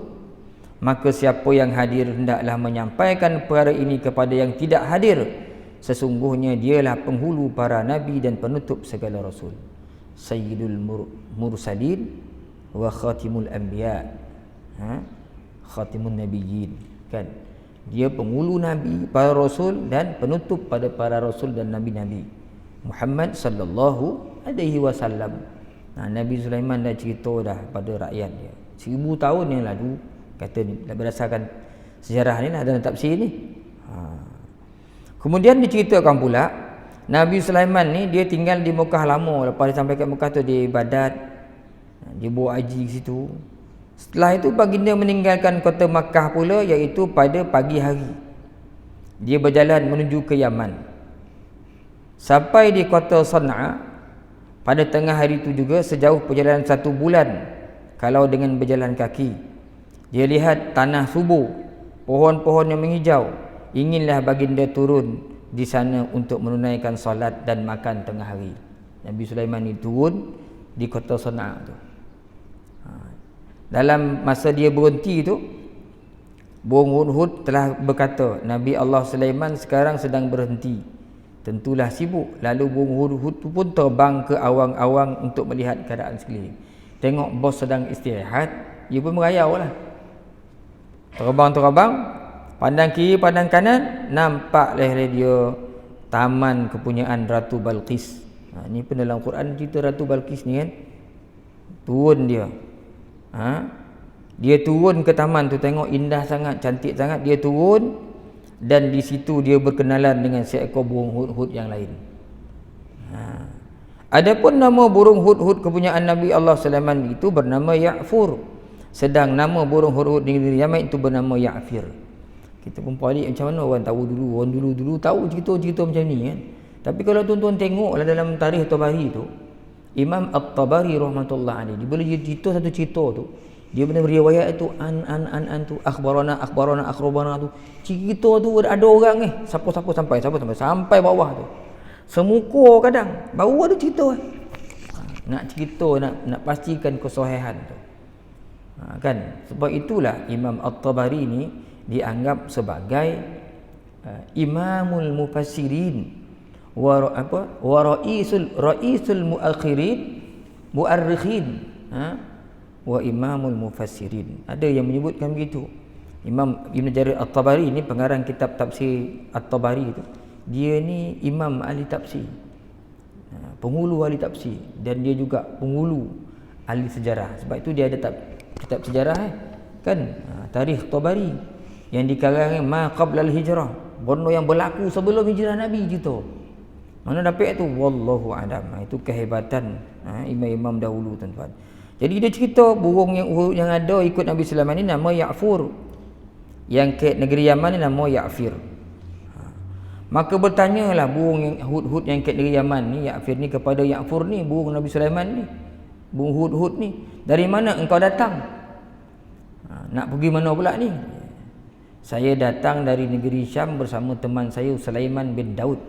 S1: Maka siapa yang hadir hendaklah menyampaikan perkara ini kepada yang tidak hadir. Sesungguhnya dialah penghulu para nabi dan penutup segala rasul. Sayyidul mursalin wa khatimul anbiya. Khatimun nabiyyin, kan? Dia penghulu nabi, para rasul dan penutup pada para rasul dan nabi-nabi. Muhammad sallallahu alaihi wasallam. Nabi Sulaiman dah cerita dah pada rakyat dia 1,000 tahun yang lalu, kata ni, berdasarkan sejarah ni lah dalam tafsir ni. Kemudian diceritakan pula Nabi Sulaiman ni dia tinggal di Mekah lama. Lepas dia sampai ke Mekah tu dia ibadat, dia buat haji ke situ. Setelah itu baginda meninggalkan kota Makkah pula, iaitu pada pagi hari. Dia berjalan menuju ke Yaman. Sampai di kota Sana'a pada tengah hari itu juga, sejauh perjalanan 1 bulan kalau dengan berjalan kaki. Dia lihat tanah subur, pohon-pohon yang menghijau. Inginlah baginda turun di sana untuk menunaikan solat dan makan tengah hari. Nabi Sulaiman ni turun di kota Sana'a tu. Dalam masa dia berhenti tu, burung hudhud telah berkata, Nabi Allah Sulaiman sekarang sedang berhenti, tentulah sibuk. Lalu burung hudhud tu pun terbang ke awang-awang untuk melihat keadaan sekeliling. Tengok bos sedang istirahat, dia pun merayau lah. Terbang-terbang, pandang kiri, pandang kanan, nampak leher dia taman kepunyaan Ratu Balqis. Ni pun dalam Quran cerita Ratu Balqis ni kan. Turun dia. Dia turun ke taman tu, tengok indah sangat, cantik sangat. Dia turun dan di situ dia berkenalan dengan seekor burung hudhud yang lain. Adapun nama burung hudhud kepunyaan Nabi Allah Sulaiman itu bernama Ya'fur. Sedang nama burung hudhud di negeri Yaman itu bernama Ya'fir. Kita pun pelik macam mana orang tahu dulu. Orang dulu tahu cerita-cerita macam ni kan. Tapi kalau tuan-tuan tengoklah dalam tarikh Tabari tu, Imam At-Tabari rahmatullah alaihi, dia boleh cerita satu cerita tu, dia benar riwayat tu an tu akhbarana tu, cerita tu ada orang siapa sampai bawah tu. Semuka kadang baru ada cerita nak cerita, nak pastikan kesahihan tu. Kan, sebab itulah Imam At-Tabari ni dianggap sebagai Imamul Mufassirin wa raisul muarrikhin wa Imamul Mufassirin. Ada yang menyebutkan begitu. Imam Ibn Jarir At-Tabari ni pengarang kitab tafsir At-Tabari tu, dia ni imam ahli tafsir, penghulu ahli tafsir, dan dia juga penghulu ahli sejarah. Sebab itu dia ada kitab sejarah kan, Tarikh Tabari yang dikarang ma qabla al-hijrah, benda yang berlaku sebelum hijrah Nabi gitu. Mana dapat tu? Wallahu a'lam. Itu kehebatan imam-imam dahulu tuan-tuan. Jadi dia cerita burung yang ada ikut Nabi Sulaiman ni nama Ya'fur. Yang ke negeri Yaman ni nama Ya'fir. Maka bertanyalah burung yang hudhud yang ke negeri Yaman ni, Ya'fir ni, kepada Ya'fur ni, burung Nabi Sulaiman ni, burung hudhud ni, dari mana engkau datang? Nak pergi mana pula ni? Saya datang dari negeri Syam bersama teman saya Sulaiman bin Daud.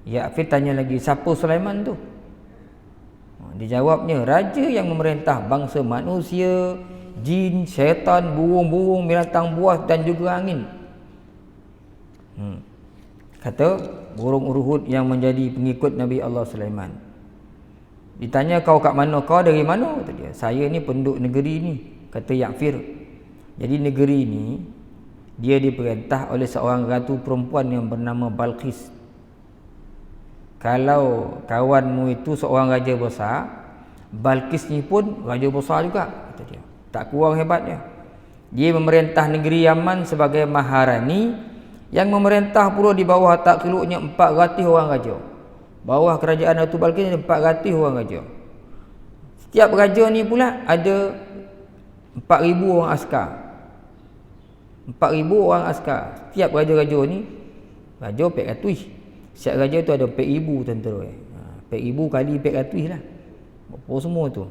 S1: Ya'fir tanya lagi, siapa Sulaiman tu? Dijawabnya, raja yang memerintah bangsa manusia, jin, syaitan, burung-burung, binatang buas dan juga angin. Kata burung hudhud yang menjadi pengikut Nabi Allah Sulaiman. Ditanya, kau kat mana? Kau dari mana? Kata dia, saya ni penduduk negeri ni, kata Ya'fir. Jadi negeri ni dia diperintah oleh seorang ratu perempuan yang bernama Balqis. Kalau kawanmu itu seorang raja besar, Balqis ni pun raja besar juga, kata dia. Tak kurang hebatnya. Dia memerintah negeri Yaman sebagai maharani, yang memerintah pula di bawah takluknya 400 orang raja. Bawah kerajaan Ratu Balqis ni 400 orang raja. Setiap raja ni pula ada 4,000 orang askar. 4,000 orang askar. Setiap raja-raja ni, raja 400. Setiap raja tu ada 4,000 tentera. 4,000 kali 400 lah. Berapa semua tu?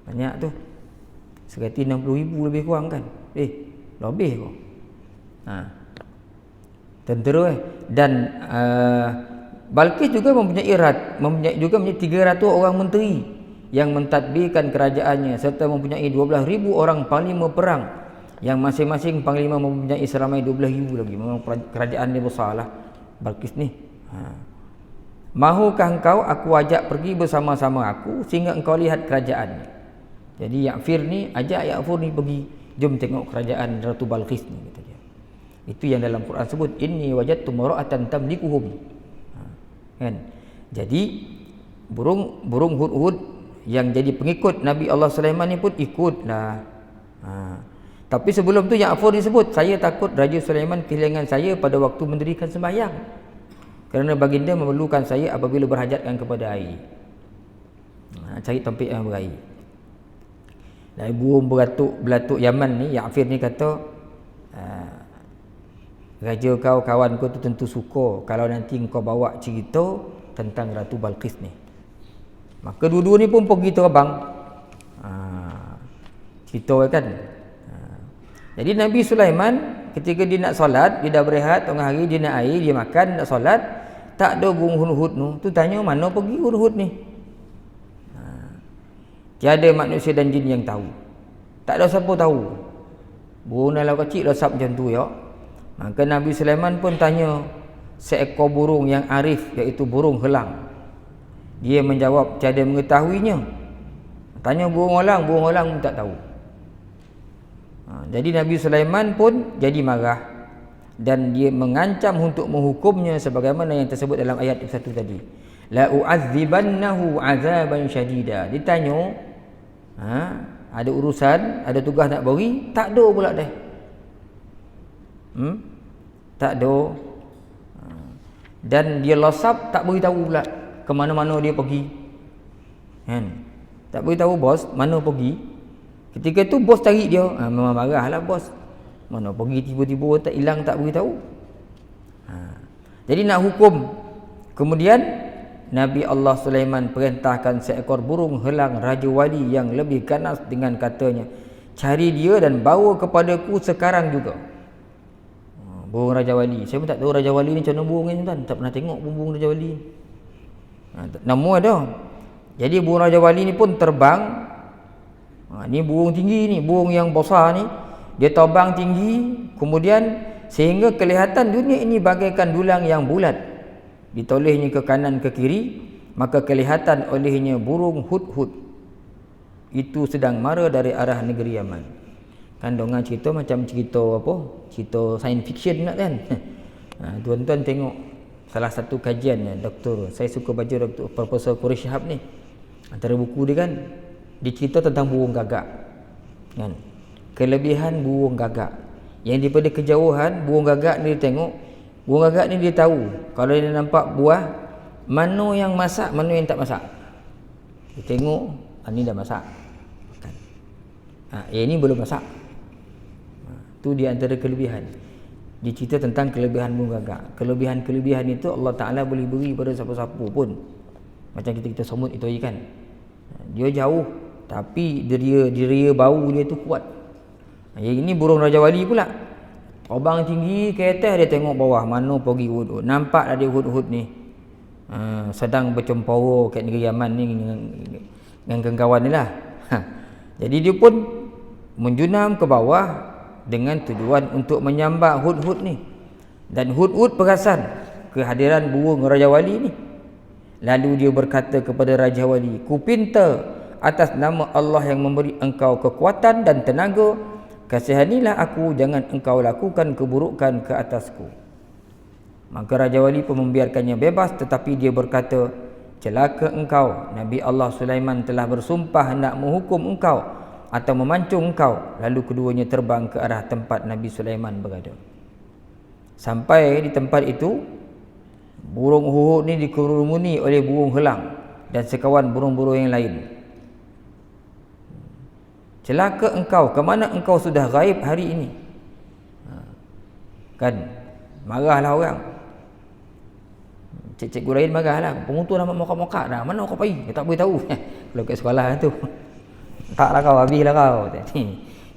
S1: Banyak tu. 160,000 lebih kurang kan? Lebih kau. Tentera dan Balqis juga mempunyai 300 orang menteri yang mentadbirkan kerajaannya, serta mempunyai 12,000 orang panglima perang, yang masing-masing panglima mempunyai seramai 12,000 lagi. Memang kerajaan ni besar lah Balqis ni. Mahukah engkau aku ajak pergi bersama-sama aku sehingga engkau lihat kerajaan ni? Jadi Ya'fir ni ajak Ya'fur ni pergi, jom tengok kerajaan Ratu Balqis ni, kata dia. Itu yang dalam Quran sebut, inni wajadtu mar'atan tamlikuhum. Kan? Jadi burung hudhud yang jadi pengikut Nabi Allah Sulaiman ni pun ikutlah. Tapi sebelum tu Ya'fur disebut, saya takut Raja Sulaiman kehilangan saya pada waktu mendirikan sembahyang, kerana baginda memerlukan saya apabila berhajatkan kepada air. Cari topik yang berair. Dan burung belatuk Yaman ni, Ya'fir ni kata, raja kau, kawan kau tu tentu suka kalau nanti kau bawa cerita tentang Ratu Balqis ni. Maka dua-dua ni pun pergi terbang. Cerita kan. Jadi Nabi Sulaiman ketika dia nak solat, dia dah berehat tengah hari, dia nak air, dia makan, nak solat, tak ada burung hudhud tu tanya mana pergi hudhud ni. Tiada manusia dan jin yang tahu. Tak ada siapa tahu. Burung dalam kecil lesap macam tu ya. Maka Nabi Sulaiman pun tanya seekor burung yang arif, iaitu burung helang. Dia menjawab tiada mengetahuinya. Tanya burung helang pun tak tahu. Jadi Nabi Sulaiman pun jadi marah dan dia mengancam untuk menghukumnya sebagaimana yang tersebut dalam ayat 1 tadi. La u'adzibannahu 'adzaban syadida. Ditanya, ada urusan, ada tugas nak beri, tak ada pula dah. Tak ada. Dan dia losap, tak beritahu pula ke mana-mana dia pergi. Kan? Tak beritahu bos mana pergi. Ketika tu bos cari dia, memang marahlah bos. Mana pergi tiba-tiba tak hilang, tak beritahu. Jadi nak hukum. Kemudian Nabi Allah Sulaiman perintahkan seekor burung helang Raja Wali yang lebih ganas dengan katanya, cari dia dan bawa kepadaku sekarang juga. Burung Raja Wali. Saya pun tak tahu Raja Wali ni macam mana burung ni tuan. Tak pernah tengok burung Raja Wali. Nama ada. Jadi burung Raja Wali ni pun terbang. Ni burung tinggi ni, burung yang besar ni. Dia terbang tinggi, kemudian sehingga kelihatan dunia ini bagaikan dulang yang bulat. Ditolehnya ke kanan ke kiri, maka kelihatan olehnya burung hudhud. Itu sedang mara dari arah negeri Yaman. Kan dongan cerita macam cerita apa? Cerita science fiction nak kan? Tuan-tuan tengok salah satu kajian doktor, saya suka baca Dr. Profesor Quraish Shihab ni. Antara buku dia kan, dia cerita tentang burung gagak. Kan? Kelebihan burung gagak. Yang daripada kejauhan, burung gagak ni dia tengok, burung gagak ni dia tahu kalau dia nampak buah, mana yang masak, mana yang tak masak. Dia tengok, ni dah masak. Kan? Yang ni belum masak. Tu di antara kelebihan. Dia cerita tentang kelebihan burung gagak. Kelebihan-kelebihan itu Allah Ta'ala boleh beri pada siapa-siapa pun. Macam kita semut itu kan. Dia jauh, tapi deria bau dia tu kuat. Yang ini burung Raja Wali pula. Terbang tinggi ke atas, dia tengok bawah, mana pergi hudhud. Nampak ada hudhud ni. Sedang bercempuru kat negeri Yaman ni dengan kawan ni lah. Jadi dia pun menjunam ke bawah dengan tujuan untuk menyambar hudhud ni. Dan hudhud perasan kehadiran burung Raja Wali ni. Lalu dia berkata kepada Raja Wali, ku pinta atas nama Allah yang memberi engkau kekuatan dan tenaga, kasihanilah aku, jangan engkau lakukan keburukan ke atasku. Maka Raja Wali pun membiarkannya bebas, tetapi dia berkata, celaka engkau, Nabi Allah Sulaiman telah bersumpah hendak menghukum engkau atau memancung engkau. Lalu keduanya terbang ke arah tempat Nabi Sulaiman berada. Sampai di tempat itu, burung hudhud ni dikerumuni oleh burung helang dan sekawan burung-burung yang lain. Celaka engkau, ke mana engkau sudah gaib hari ini? Kan marahlah orang. Cikgu lain marahlah, pengutu dah mokak-mokak dah, mana kau pergi? Dia tak boleh tahu. Kalau kat sekolah tu, taklah kau, habislah kau.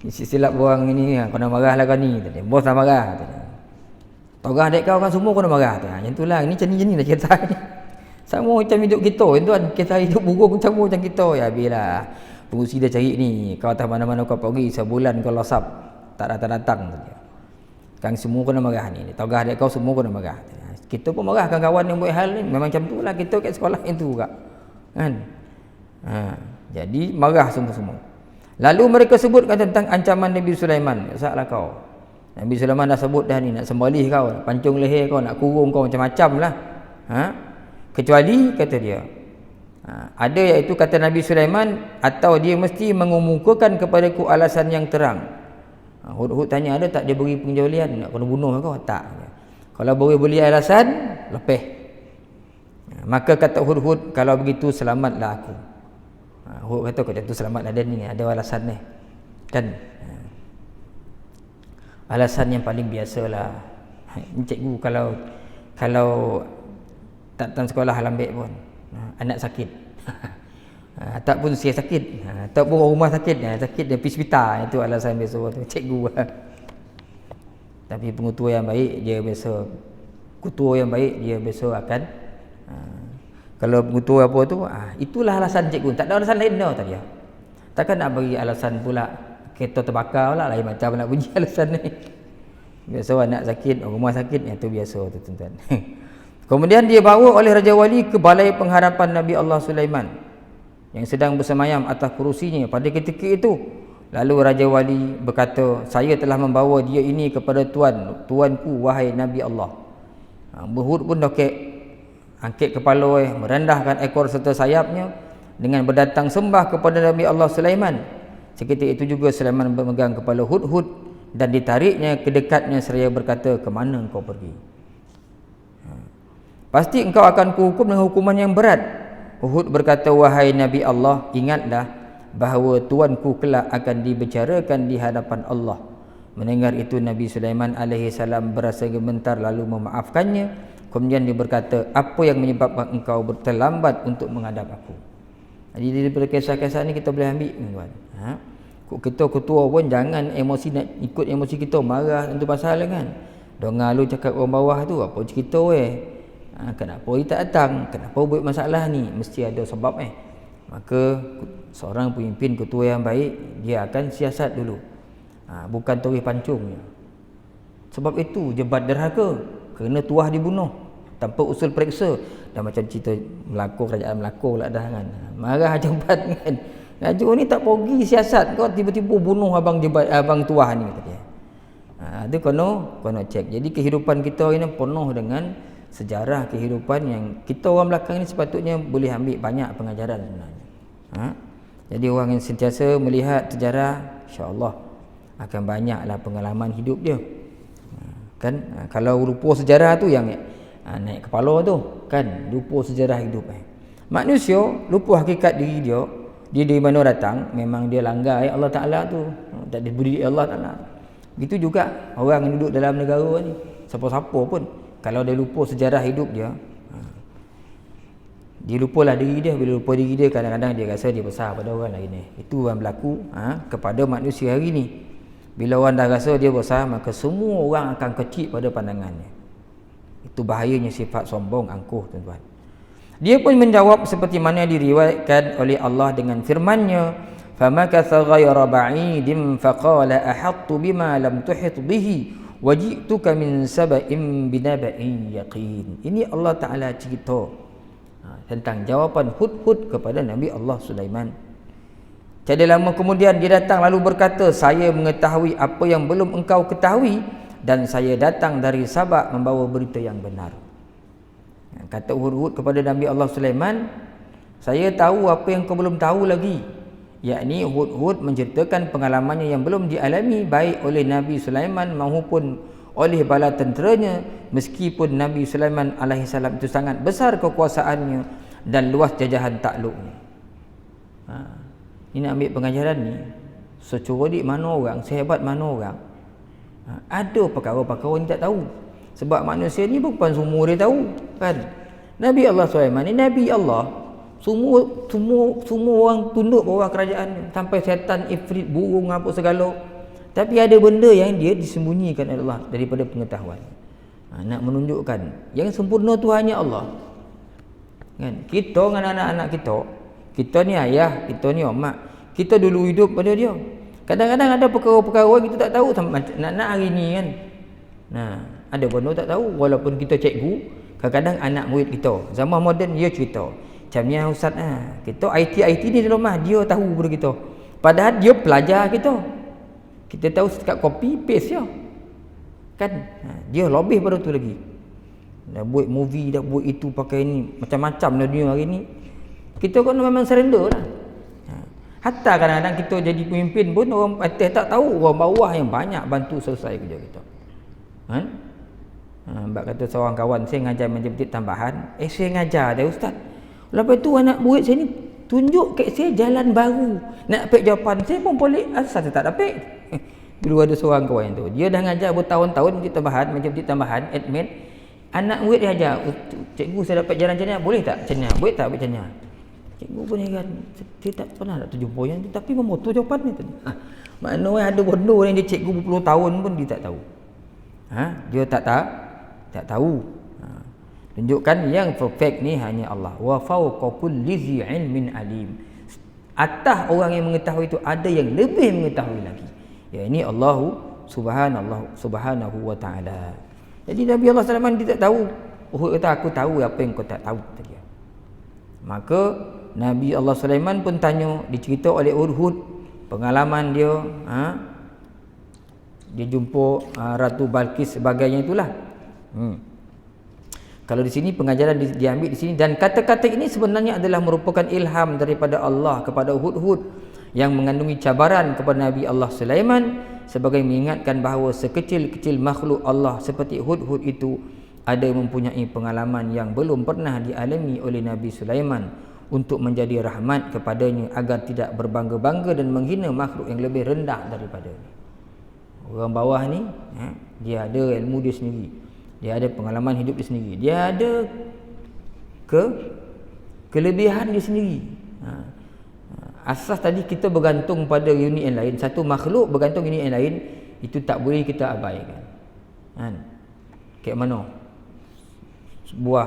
S1: Silap orang ini, kau nak marahlah kau ni. Bos dah marah. Togah adik kau kan semua kau nak marah. Yang itulah, ini macam ni dah cerita ni. Sama macam hidup kita, tuan. Kita hidup burung sama macam kita. Ya habislah. Pengusi dah cari ni, kau tak mana-mana kau pergi, sebulan kau losap, tak datang-datang. Kan semua kau nak marah ni. Togah adik kau semua kau nak marah. Kita pun marah kan kawan yang buat hal ni. Memang macam tu lah kita kat sekolah itu juga. Kan? Jadi marah semua-semua. Lalu mereka sebutkan tentang ancaman Nabi Sulaiman. Salah kau. Nabi Sulaiman dah sebut dah ni, nak sembalih kau, nak pancung leher kau, nak kurung kau macam-macam lah. Kecuali kata dia, ada iaitu kata Nabi Sulaiman, atau dia mesti mengumumkakan kepadaku alasan yang terang. Hudhud tanya, ada tak dia beri pengecualian, nak kena bunuh kau? Tak. Kalau beri alasan, lepeh. Maka kata hudhud, kalau begitu selamatlah aku. Hud kata kau jatuh selamat ada ni, ada alasan ni. Kan? Alasan yang paling biasalah. Cikgu kalau tak datang sekolah lambat pun, anak sakit. Ataupun saya sakit, ataupun orang rumah sakit dia pergi hospital, itu alasan biasa tu cikgu. Tapi pengutua yang baik dia biasa, ketua yang baik dia biasa akan kalau pengutua apa tu, itulah alasan cikgu, tak ada alasan lain dah tadi. Takkan nak bagi alasan pula kereta terbakar pula, lain macam nak bunyi alasan ni. Biasa anak sakit, orang rumah sakit, itu biasa tu tuan-tuan. Kemudian dia bawa oleh Raja Wali ke balai pengharapan Nabi Allah Sulaiman yang sedang bersemayam atas kerusinya pada ketika itu. Lalu Raja Wali berkata, saya telah membawa dia ini kepada tuanku wahai Nabi Allah. Hud pun angkat kepala, merendahkan ekor serta sayapnya dengan berdatang sembah kepada Nabi Allah Sulaiman. Seketika itu juga Sulaiman memegang kepala Hud dan ditariknya ke dekatnya seraya berkata, ke mana engkau pergi? Pasti engkau akan kuhukum dengan hukuman yang berat. Hud berkata, wahai Nabi Allah, ingatlah bahawa tuanku kelak akan dibicarakan di hadapan Allah. Mendengar itu Nabi Sulaiman alaihi salam berasa gemetar lalu memaafkannya. Kemudian dia berkata, apa yang menyebabkan engkau terlambat untuk menghadap aku? Jadi daripada kisah-kisah ni kita boleh ambil tuan. Kita ketua pun jangan emosi, nak ikut emosi kita, marah tentu pasal kan. Dengar lu cakap orang bawah tu, apa cerita kenapa dia tak datang, kenapa buat masalah ni, mesti ada sebab Maka seorang pemimpin, ketua yang baik, dia akan siasat dulu, bukan torih pancungnya. Sebab itu jebat derhaka, kerana tuah dibunuh tanpa usul periksa. Dah macam cerita Melaka, kerajaan Melaka pula dah kan, marah jebat kan, Raja ni tak pergi siasat, kau tiba-tiba bunuh abang tuah ni kata dia. Itu kena cek. Jadi kehidupan kita ini penuh dengan sejarah kehidupan yang kita orang belakang ni sepatutnya boleh ambil banyak pengajaran sebenarnya. Jadi orang yang sentiasa melihat sejarah, insya-Allah akan banyaklah pengalaman hidup dia. Kan kalau rupa sejarah tu yang naik kepala tu kan, lupa sejarah hidup. Manusia lupa hakikat diri dia dari mana datang, memang dia langgar Allah Taala tu, tak diberi Allah Taala. Begitu juga orang yang duduk dalam negara ni, siapa-siapa pun kalau dia lupa sejarah hidup dia, dia lupalah diri dia. Bila lupa diri dia, kadang-kadang dia rasa dia besar pada orang lain ni. Itu yang berlaku kepada manusia hari ni. Bila orang dah rasa dia besar, maka semua orang akan kecil pada pandangannya. Itu bahayanya sifat sombong, angkuh tuan-tuan. Dia pun menjawab seperti mana diriwayatkan oleh Allah dengan firman-Nya, famakatha ghayra ba'idin faqala ahattu bima lam tuhit bihi waji'tuka min saba'in binaba'in yaqin. Ini Allah Ta'ala cerita tentang jawapan Hud kepada Nabi Allah Sulaiman. Tiada lama kemudian dia datang lalu berkata, saya mengetahui apa yang belum engkau ketahui dan saya datang dari Sabak membawa berita yang benar. Kata Hud kepada Nabi Allah Sulaiman, saya tahu apa yang kau belum tahu lagi. Yakni Hud menceritakan pengalamannya yang belum dialami baik oleh Nabi Sulaiman maupun oleh bala tenteranya, meskipun Nabi Sulaiman alaihissalam itu sangat besar kekuasaannya dan luas jajahan takluknya. Ini nak ambil pengajaran ni, secerdik mana orang, sehebat mana orang, ada perkara-perkara ni tak tahu. Sebab manusia ni bukan semua dia tahu kan. Nabi Allah Sulaiman ni Nabi Allah, semua orang tunduk bawah kerajaan, sampai setan, ifrit, burung apa segala. Tapi ada benda yang dia disembunyikan oleh Allah daripada pengetahuan. Nak menunjukkan yang sempurna tu hanya Allah. Kan? Kita dengan anak-anak kita ni ayah, kita ni mak, kita dulu hidup pada dia. Kadang-kadang ada perkara-perkara yang kita tak tahu, nak hari ni kan. Ada benda tak tahu, walaupun kita cikgu, kadang-kadang anak murid kita zaman moden dia cerita, macam ni ustaz, kita IT ni dalam rumah dia tahu pada kita, padahal dia pelajar kita tahu sekat copy paste je kan. Dia lebih pada tu lagi, dah buat movie, dah buat itu, pakai ni, macam-macam dah dunia hari ni. Kita kan memang surrender lah. Hatta kadang-kadang kita jadi pemimpin pun orang atas tak tahu, orang bawah yang banyak bantu selesai kerja kita kan. Sebab kata seorang kawan saya ngajar matematik tambahan, saya ngajar dia ustaz, lepas tu anak murid saya ni tunjuk kat saya jalan baru. Nak dapat jawapan saya pun boleh asal saya tak dapat. Dulu ada seorang kawan tu, dia dah ngajar bertahun-tahun majlis tambahan, majlis tambahan, admin. Anak murid dia ajar, cikgu saya dapat jalan macam ni, boleh tak macam ni? Boleh tak macam ni? Cikgu pun ingat, saya tak pernah nak terjumpa yang tu, tapi memotor jawapan ni tadi. Maknanya ada bodoh yang dia cikgu berpuluh tahun pun dia tak tahu. Dia tak tahu. Tunjukkan yang perfect ni hanya Allah. Wa fawqa kulli dzi ilmin alim. Atas orang yang mengetahui itu ada yang lebih mengetahui lagi. Ya, ini Allah subhanahu wa ta'ala. Jadi Nabi Allah SAW dia tak tahu. Uhud kata aku tahu apa yang kau tak tahu, kata dia. Maka Nabi Allah Sulaiman pun tanya, dicerita oleh Uhud pengalaman dia, dia jumpa Ratu Balqis sebagainya itulah. Kalau di sini pengajaran diambil di sini, dan kata-kata ini sebenarnya adalah merupakan ilham daripada Allah kepada Hud yang mengandungi cabaran kepada Nabi Allah Sulaiman sebagai mengingatkan bahawa sekecil-kecil makhluk Allah seperti Hud itu ada mempunyai pengalaman yang belum pernah dialami oleh Nabi Sulaiman untuk menjadi rahmat kepadanya agar tidak berbangga-bangga dan menghina makhluk yang lebih rendah daripadanya. Orang bawah ni, dia ada ilmu dia sendiri, dia ada pengalaman hidup dia sendiri, dia ada kelebihan dia sendiri. Asas tadi kita bergantung pada unit yang lain, satu makhluk bergantung unit yang lain, itu tak boleh kita abaikan. Kayak mana sebuah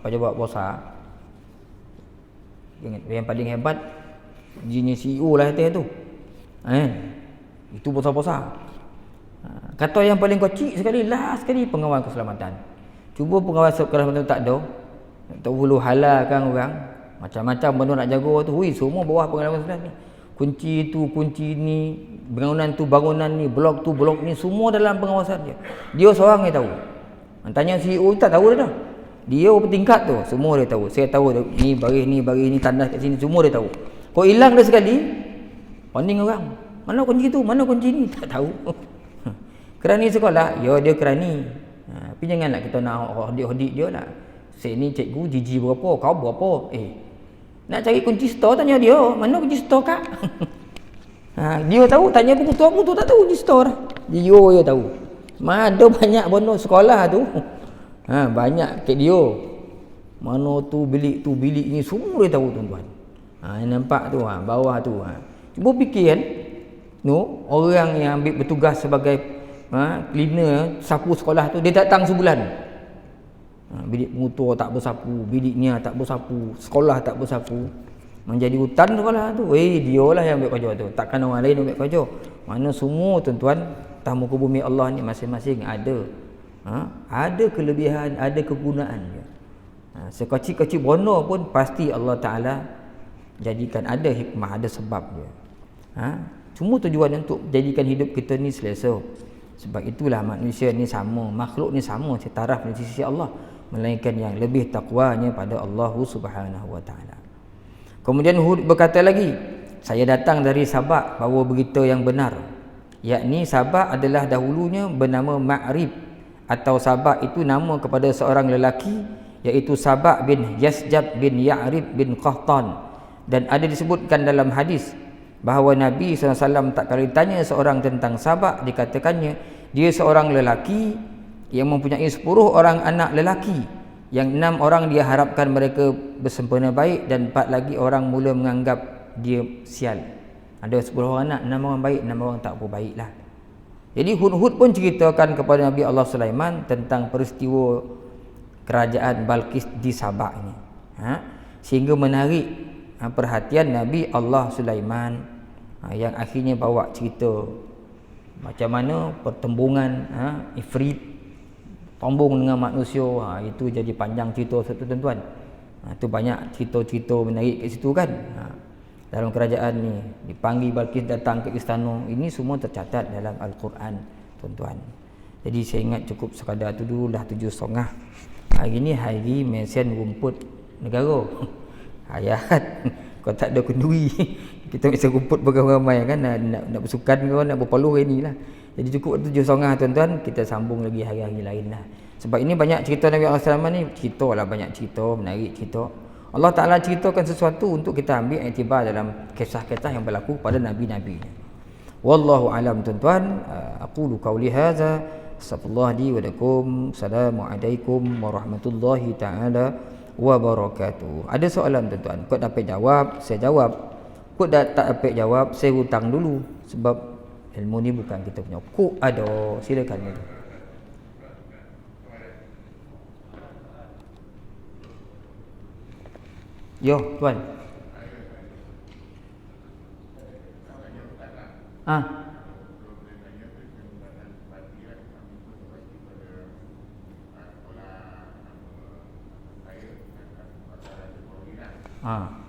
S1: pejabat besar yang paling hebat, jenis CEO lah tu, itu besar-besar. Kata yang paling kecil sekali, last sekali pengawal keselamatan. Cuba pengawal keselamatan tak ada, tak perlu halalkan orang, macam-macam benda nak jaga tu, semua bawah pengalaman keselamatan ni. Kunci tu, kunci ni, bangunan tu, bangunan ni, blok tu, blok ni, semua dalam pengawasan dia. Dia seorang yang tahu. Tanya CEO tak tahu dah. Dia bertingkat tu, semua dia tahu. Saya tahu ni baris ni, tandas kat sini, semua dia tahu. Kau hilang dah sekali, warning orang. Mana kunci tu, mana kunci ni, tak tahu. Kerani sekolah, ya dia kerani. Tapi janganlah kita nak hodik-hodik dia lah. Saya ni cikgu jiji berapa, kau berapa? Nak cari kunci store, tanya dia, mana kunci store kak? Dia tahu, tanya pun tu tak tahu kunci store. Dia tahu. Ada banyak benda sekolah tu. Banyak kat dia. Mana tu bilik ni, semua dia tahu tuan-tuan. Nampak tu, bawah tu. Cuba fikir kan, orang yang ambil bertugas sebagai cleaner, sapu sekolah tu, dia datang sebulan. Bilik pengutur tak bersapu, biliknya tak bersapu, sekolah tak bersapu, menjadi hutan sekolah tu. Dia lah yang ambil kerja tu, takkan orang lain ambil kerja. Mana semua tuan-tuan, tamu ke bumi Allah ni masing-masing ada kelebihan, ada kegunaan dia. Sekecil-kecil benda pun pasti Allah Ta'ala jadikan ada hikmah, ada sebab dia. Cuma tujuan untuk jadikan hidup kita ni selesa. Sebab itulah manusia ni sama, makhluk ni sama setaraf di sisi Allah, melainkan yang lebih takwanya pada Allah Subhanahu wa Ta'ala. Kemudian Hud berkata lagi, saya datang dari Sabak bawa berita yang benar, yakni Sabak adalah dahulunya bernama Ma'rib, atau Sabak itu nama kepada seorang lelaki, iaitu Sabak bin Yasjab bin Ya'rib bin Qahtan. Dan ada disebutkan dalam hadis bahawa Nabi SAW tak kali ditanya seorang tentang Sabak, dikatakannya dia seorang lelaki yang mempunyai 10 orang anak lelaki, yang 6 orang dia harapkan mereka bersempena baik, dan 4 lagi orang mula menganggap dia sial. Ada 10 orang anak, 6 orang baik, 6 orang tak baik lah. Jadi Hud pun ceritakan kepada Nabi Allah Sulaiman tentang peristiwa kerajaan Balqis di Sabak ini, sehingga menarik perhatian Nabi Allah Sulaiman, yang akhirnya bawa cerita macam mana pertembungan Ifrit tembung dengan manusia. Itu jadi panjang cerita satu tuan-tuan. Itu banyak cerita-cerita menarik kat situ kan. Dalam kerajaan ni dipanggil Balqis datang ke istana, ini semua tercatat dalam Al-Quran tuan-tuan. Jadi saya ingat cukup sekadar tu dulu, dah 7.30. Hari ni hari mesin rumput negara. Ayat kau tak ada kenduri, kita mesti rumput beramai-ramai kan, nak bersukan ke nak berpeluh hari ni lah. Jadi cukup 7.30 tuan-tuan, kita sambung lagi hari-hari lain lah. Sebab ini banyak cerita Nabi Allah SAW ni, cerita lah, banyak cerita, menarik cerita. Allah Ta'ala ceritakan sesuatu untuk kita ambil iktibar dalam kisah-kisah yang berlaku pada Nabi-Nabi. Wallahu alam tuan-tuan. Aqulu qawli hadza, astaghfirullah li wa lakum. Assalamualaikum warahmatullahi taala wabarakatuh. Ada soalan tuan-tuan? Kau dapat jawab, saya jawab. Kau tak dapat jawab, saya hutang dulu. Sebab ilmu ni bukan kita punya. Kau ada, silakan. Yo, tuan. Ah. Ah.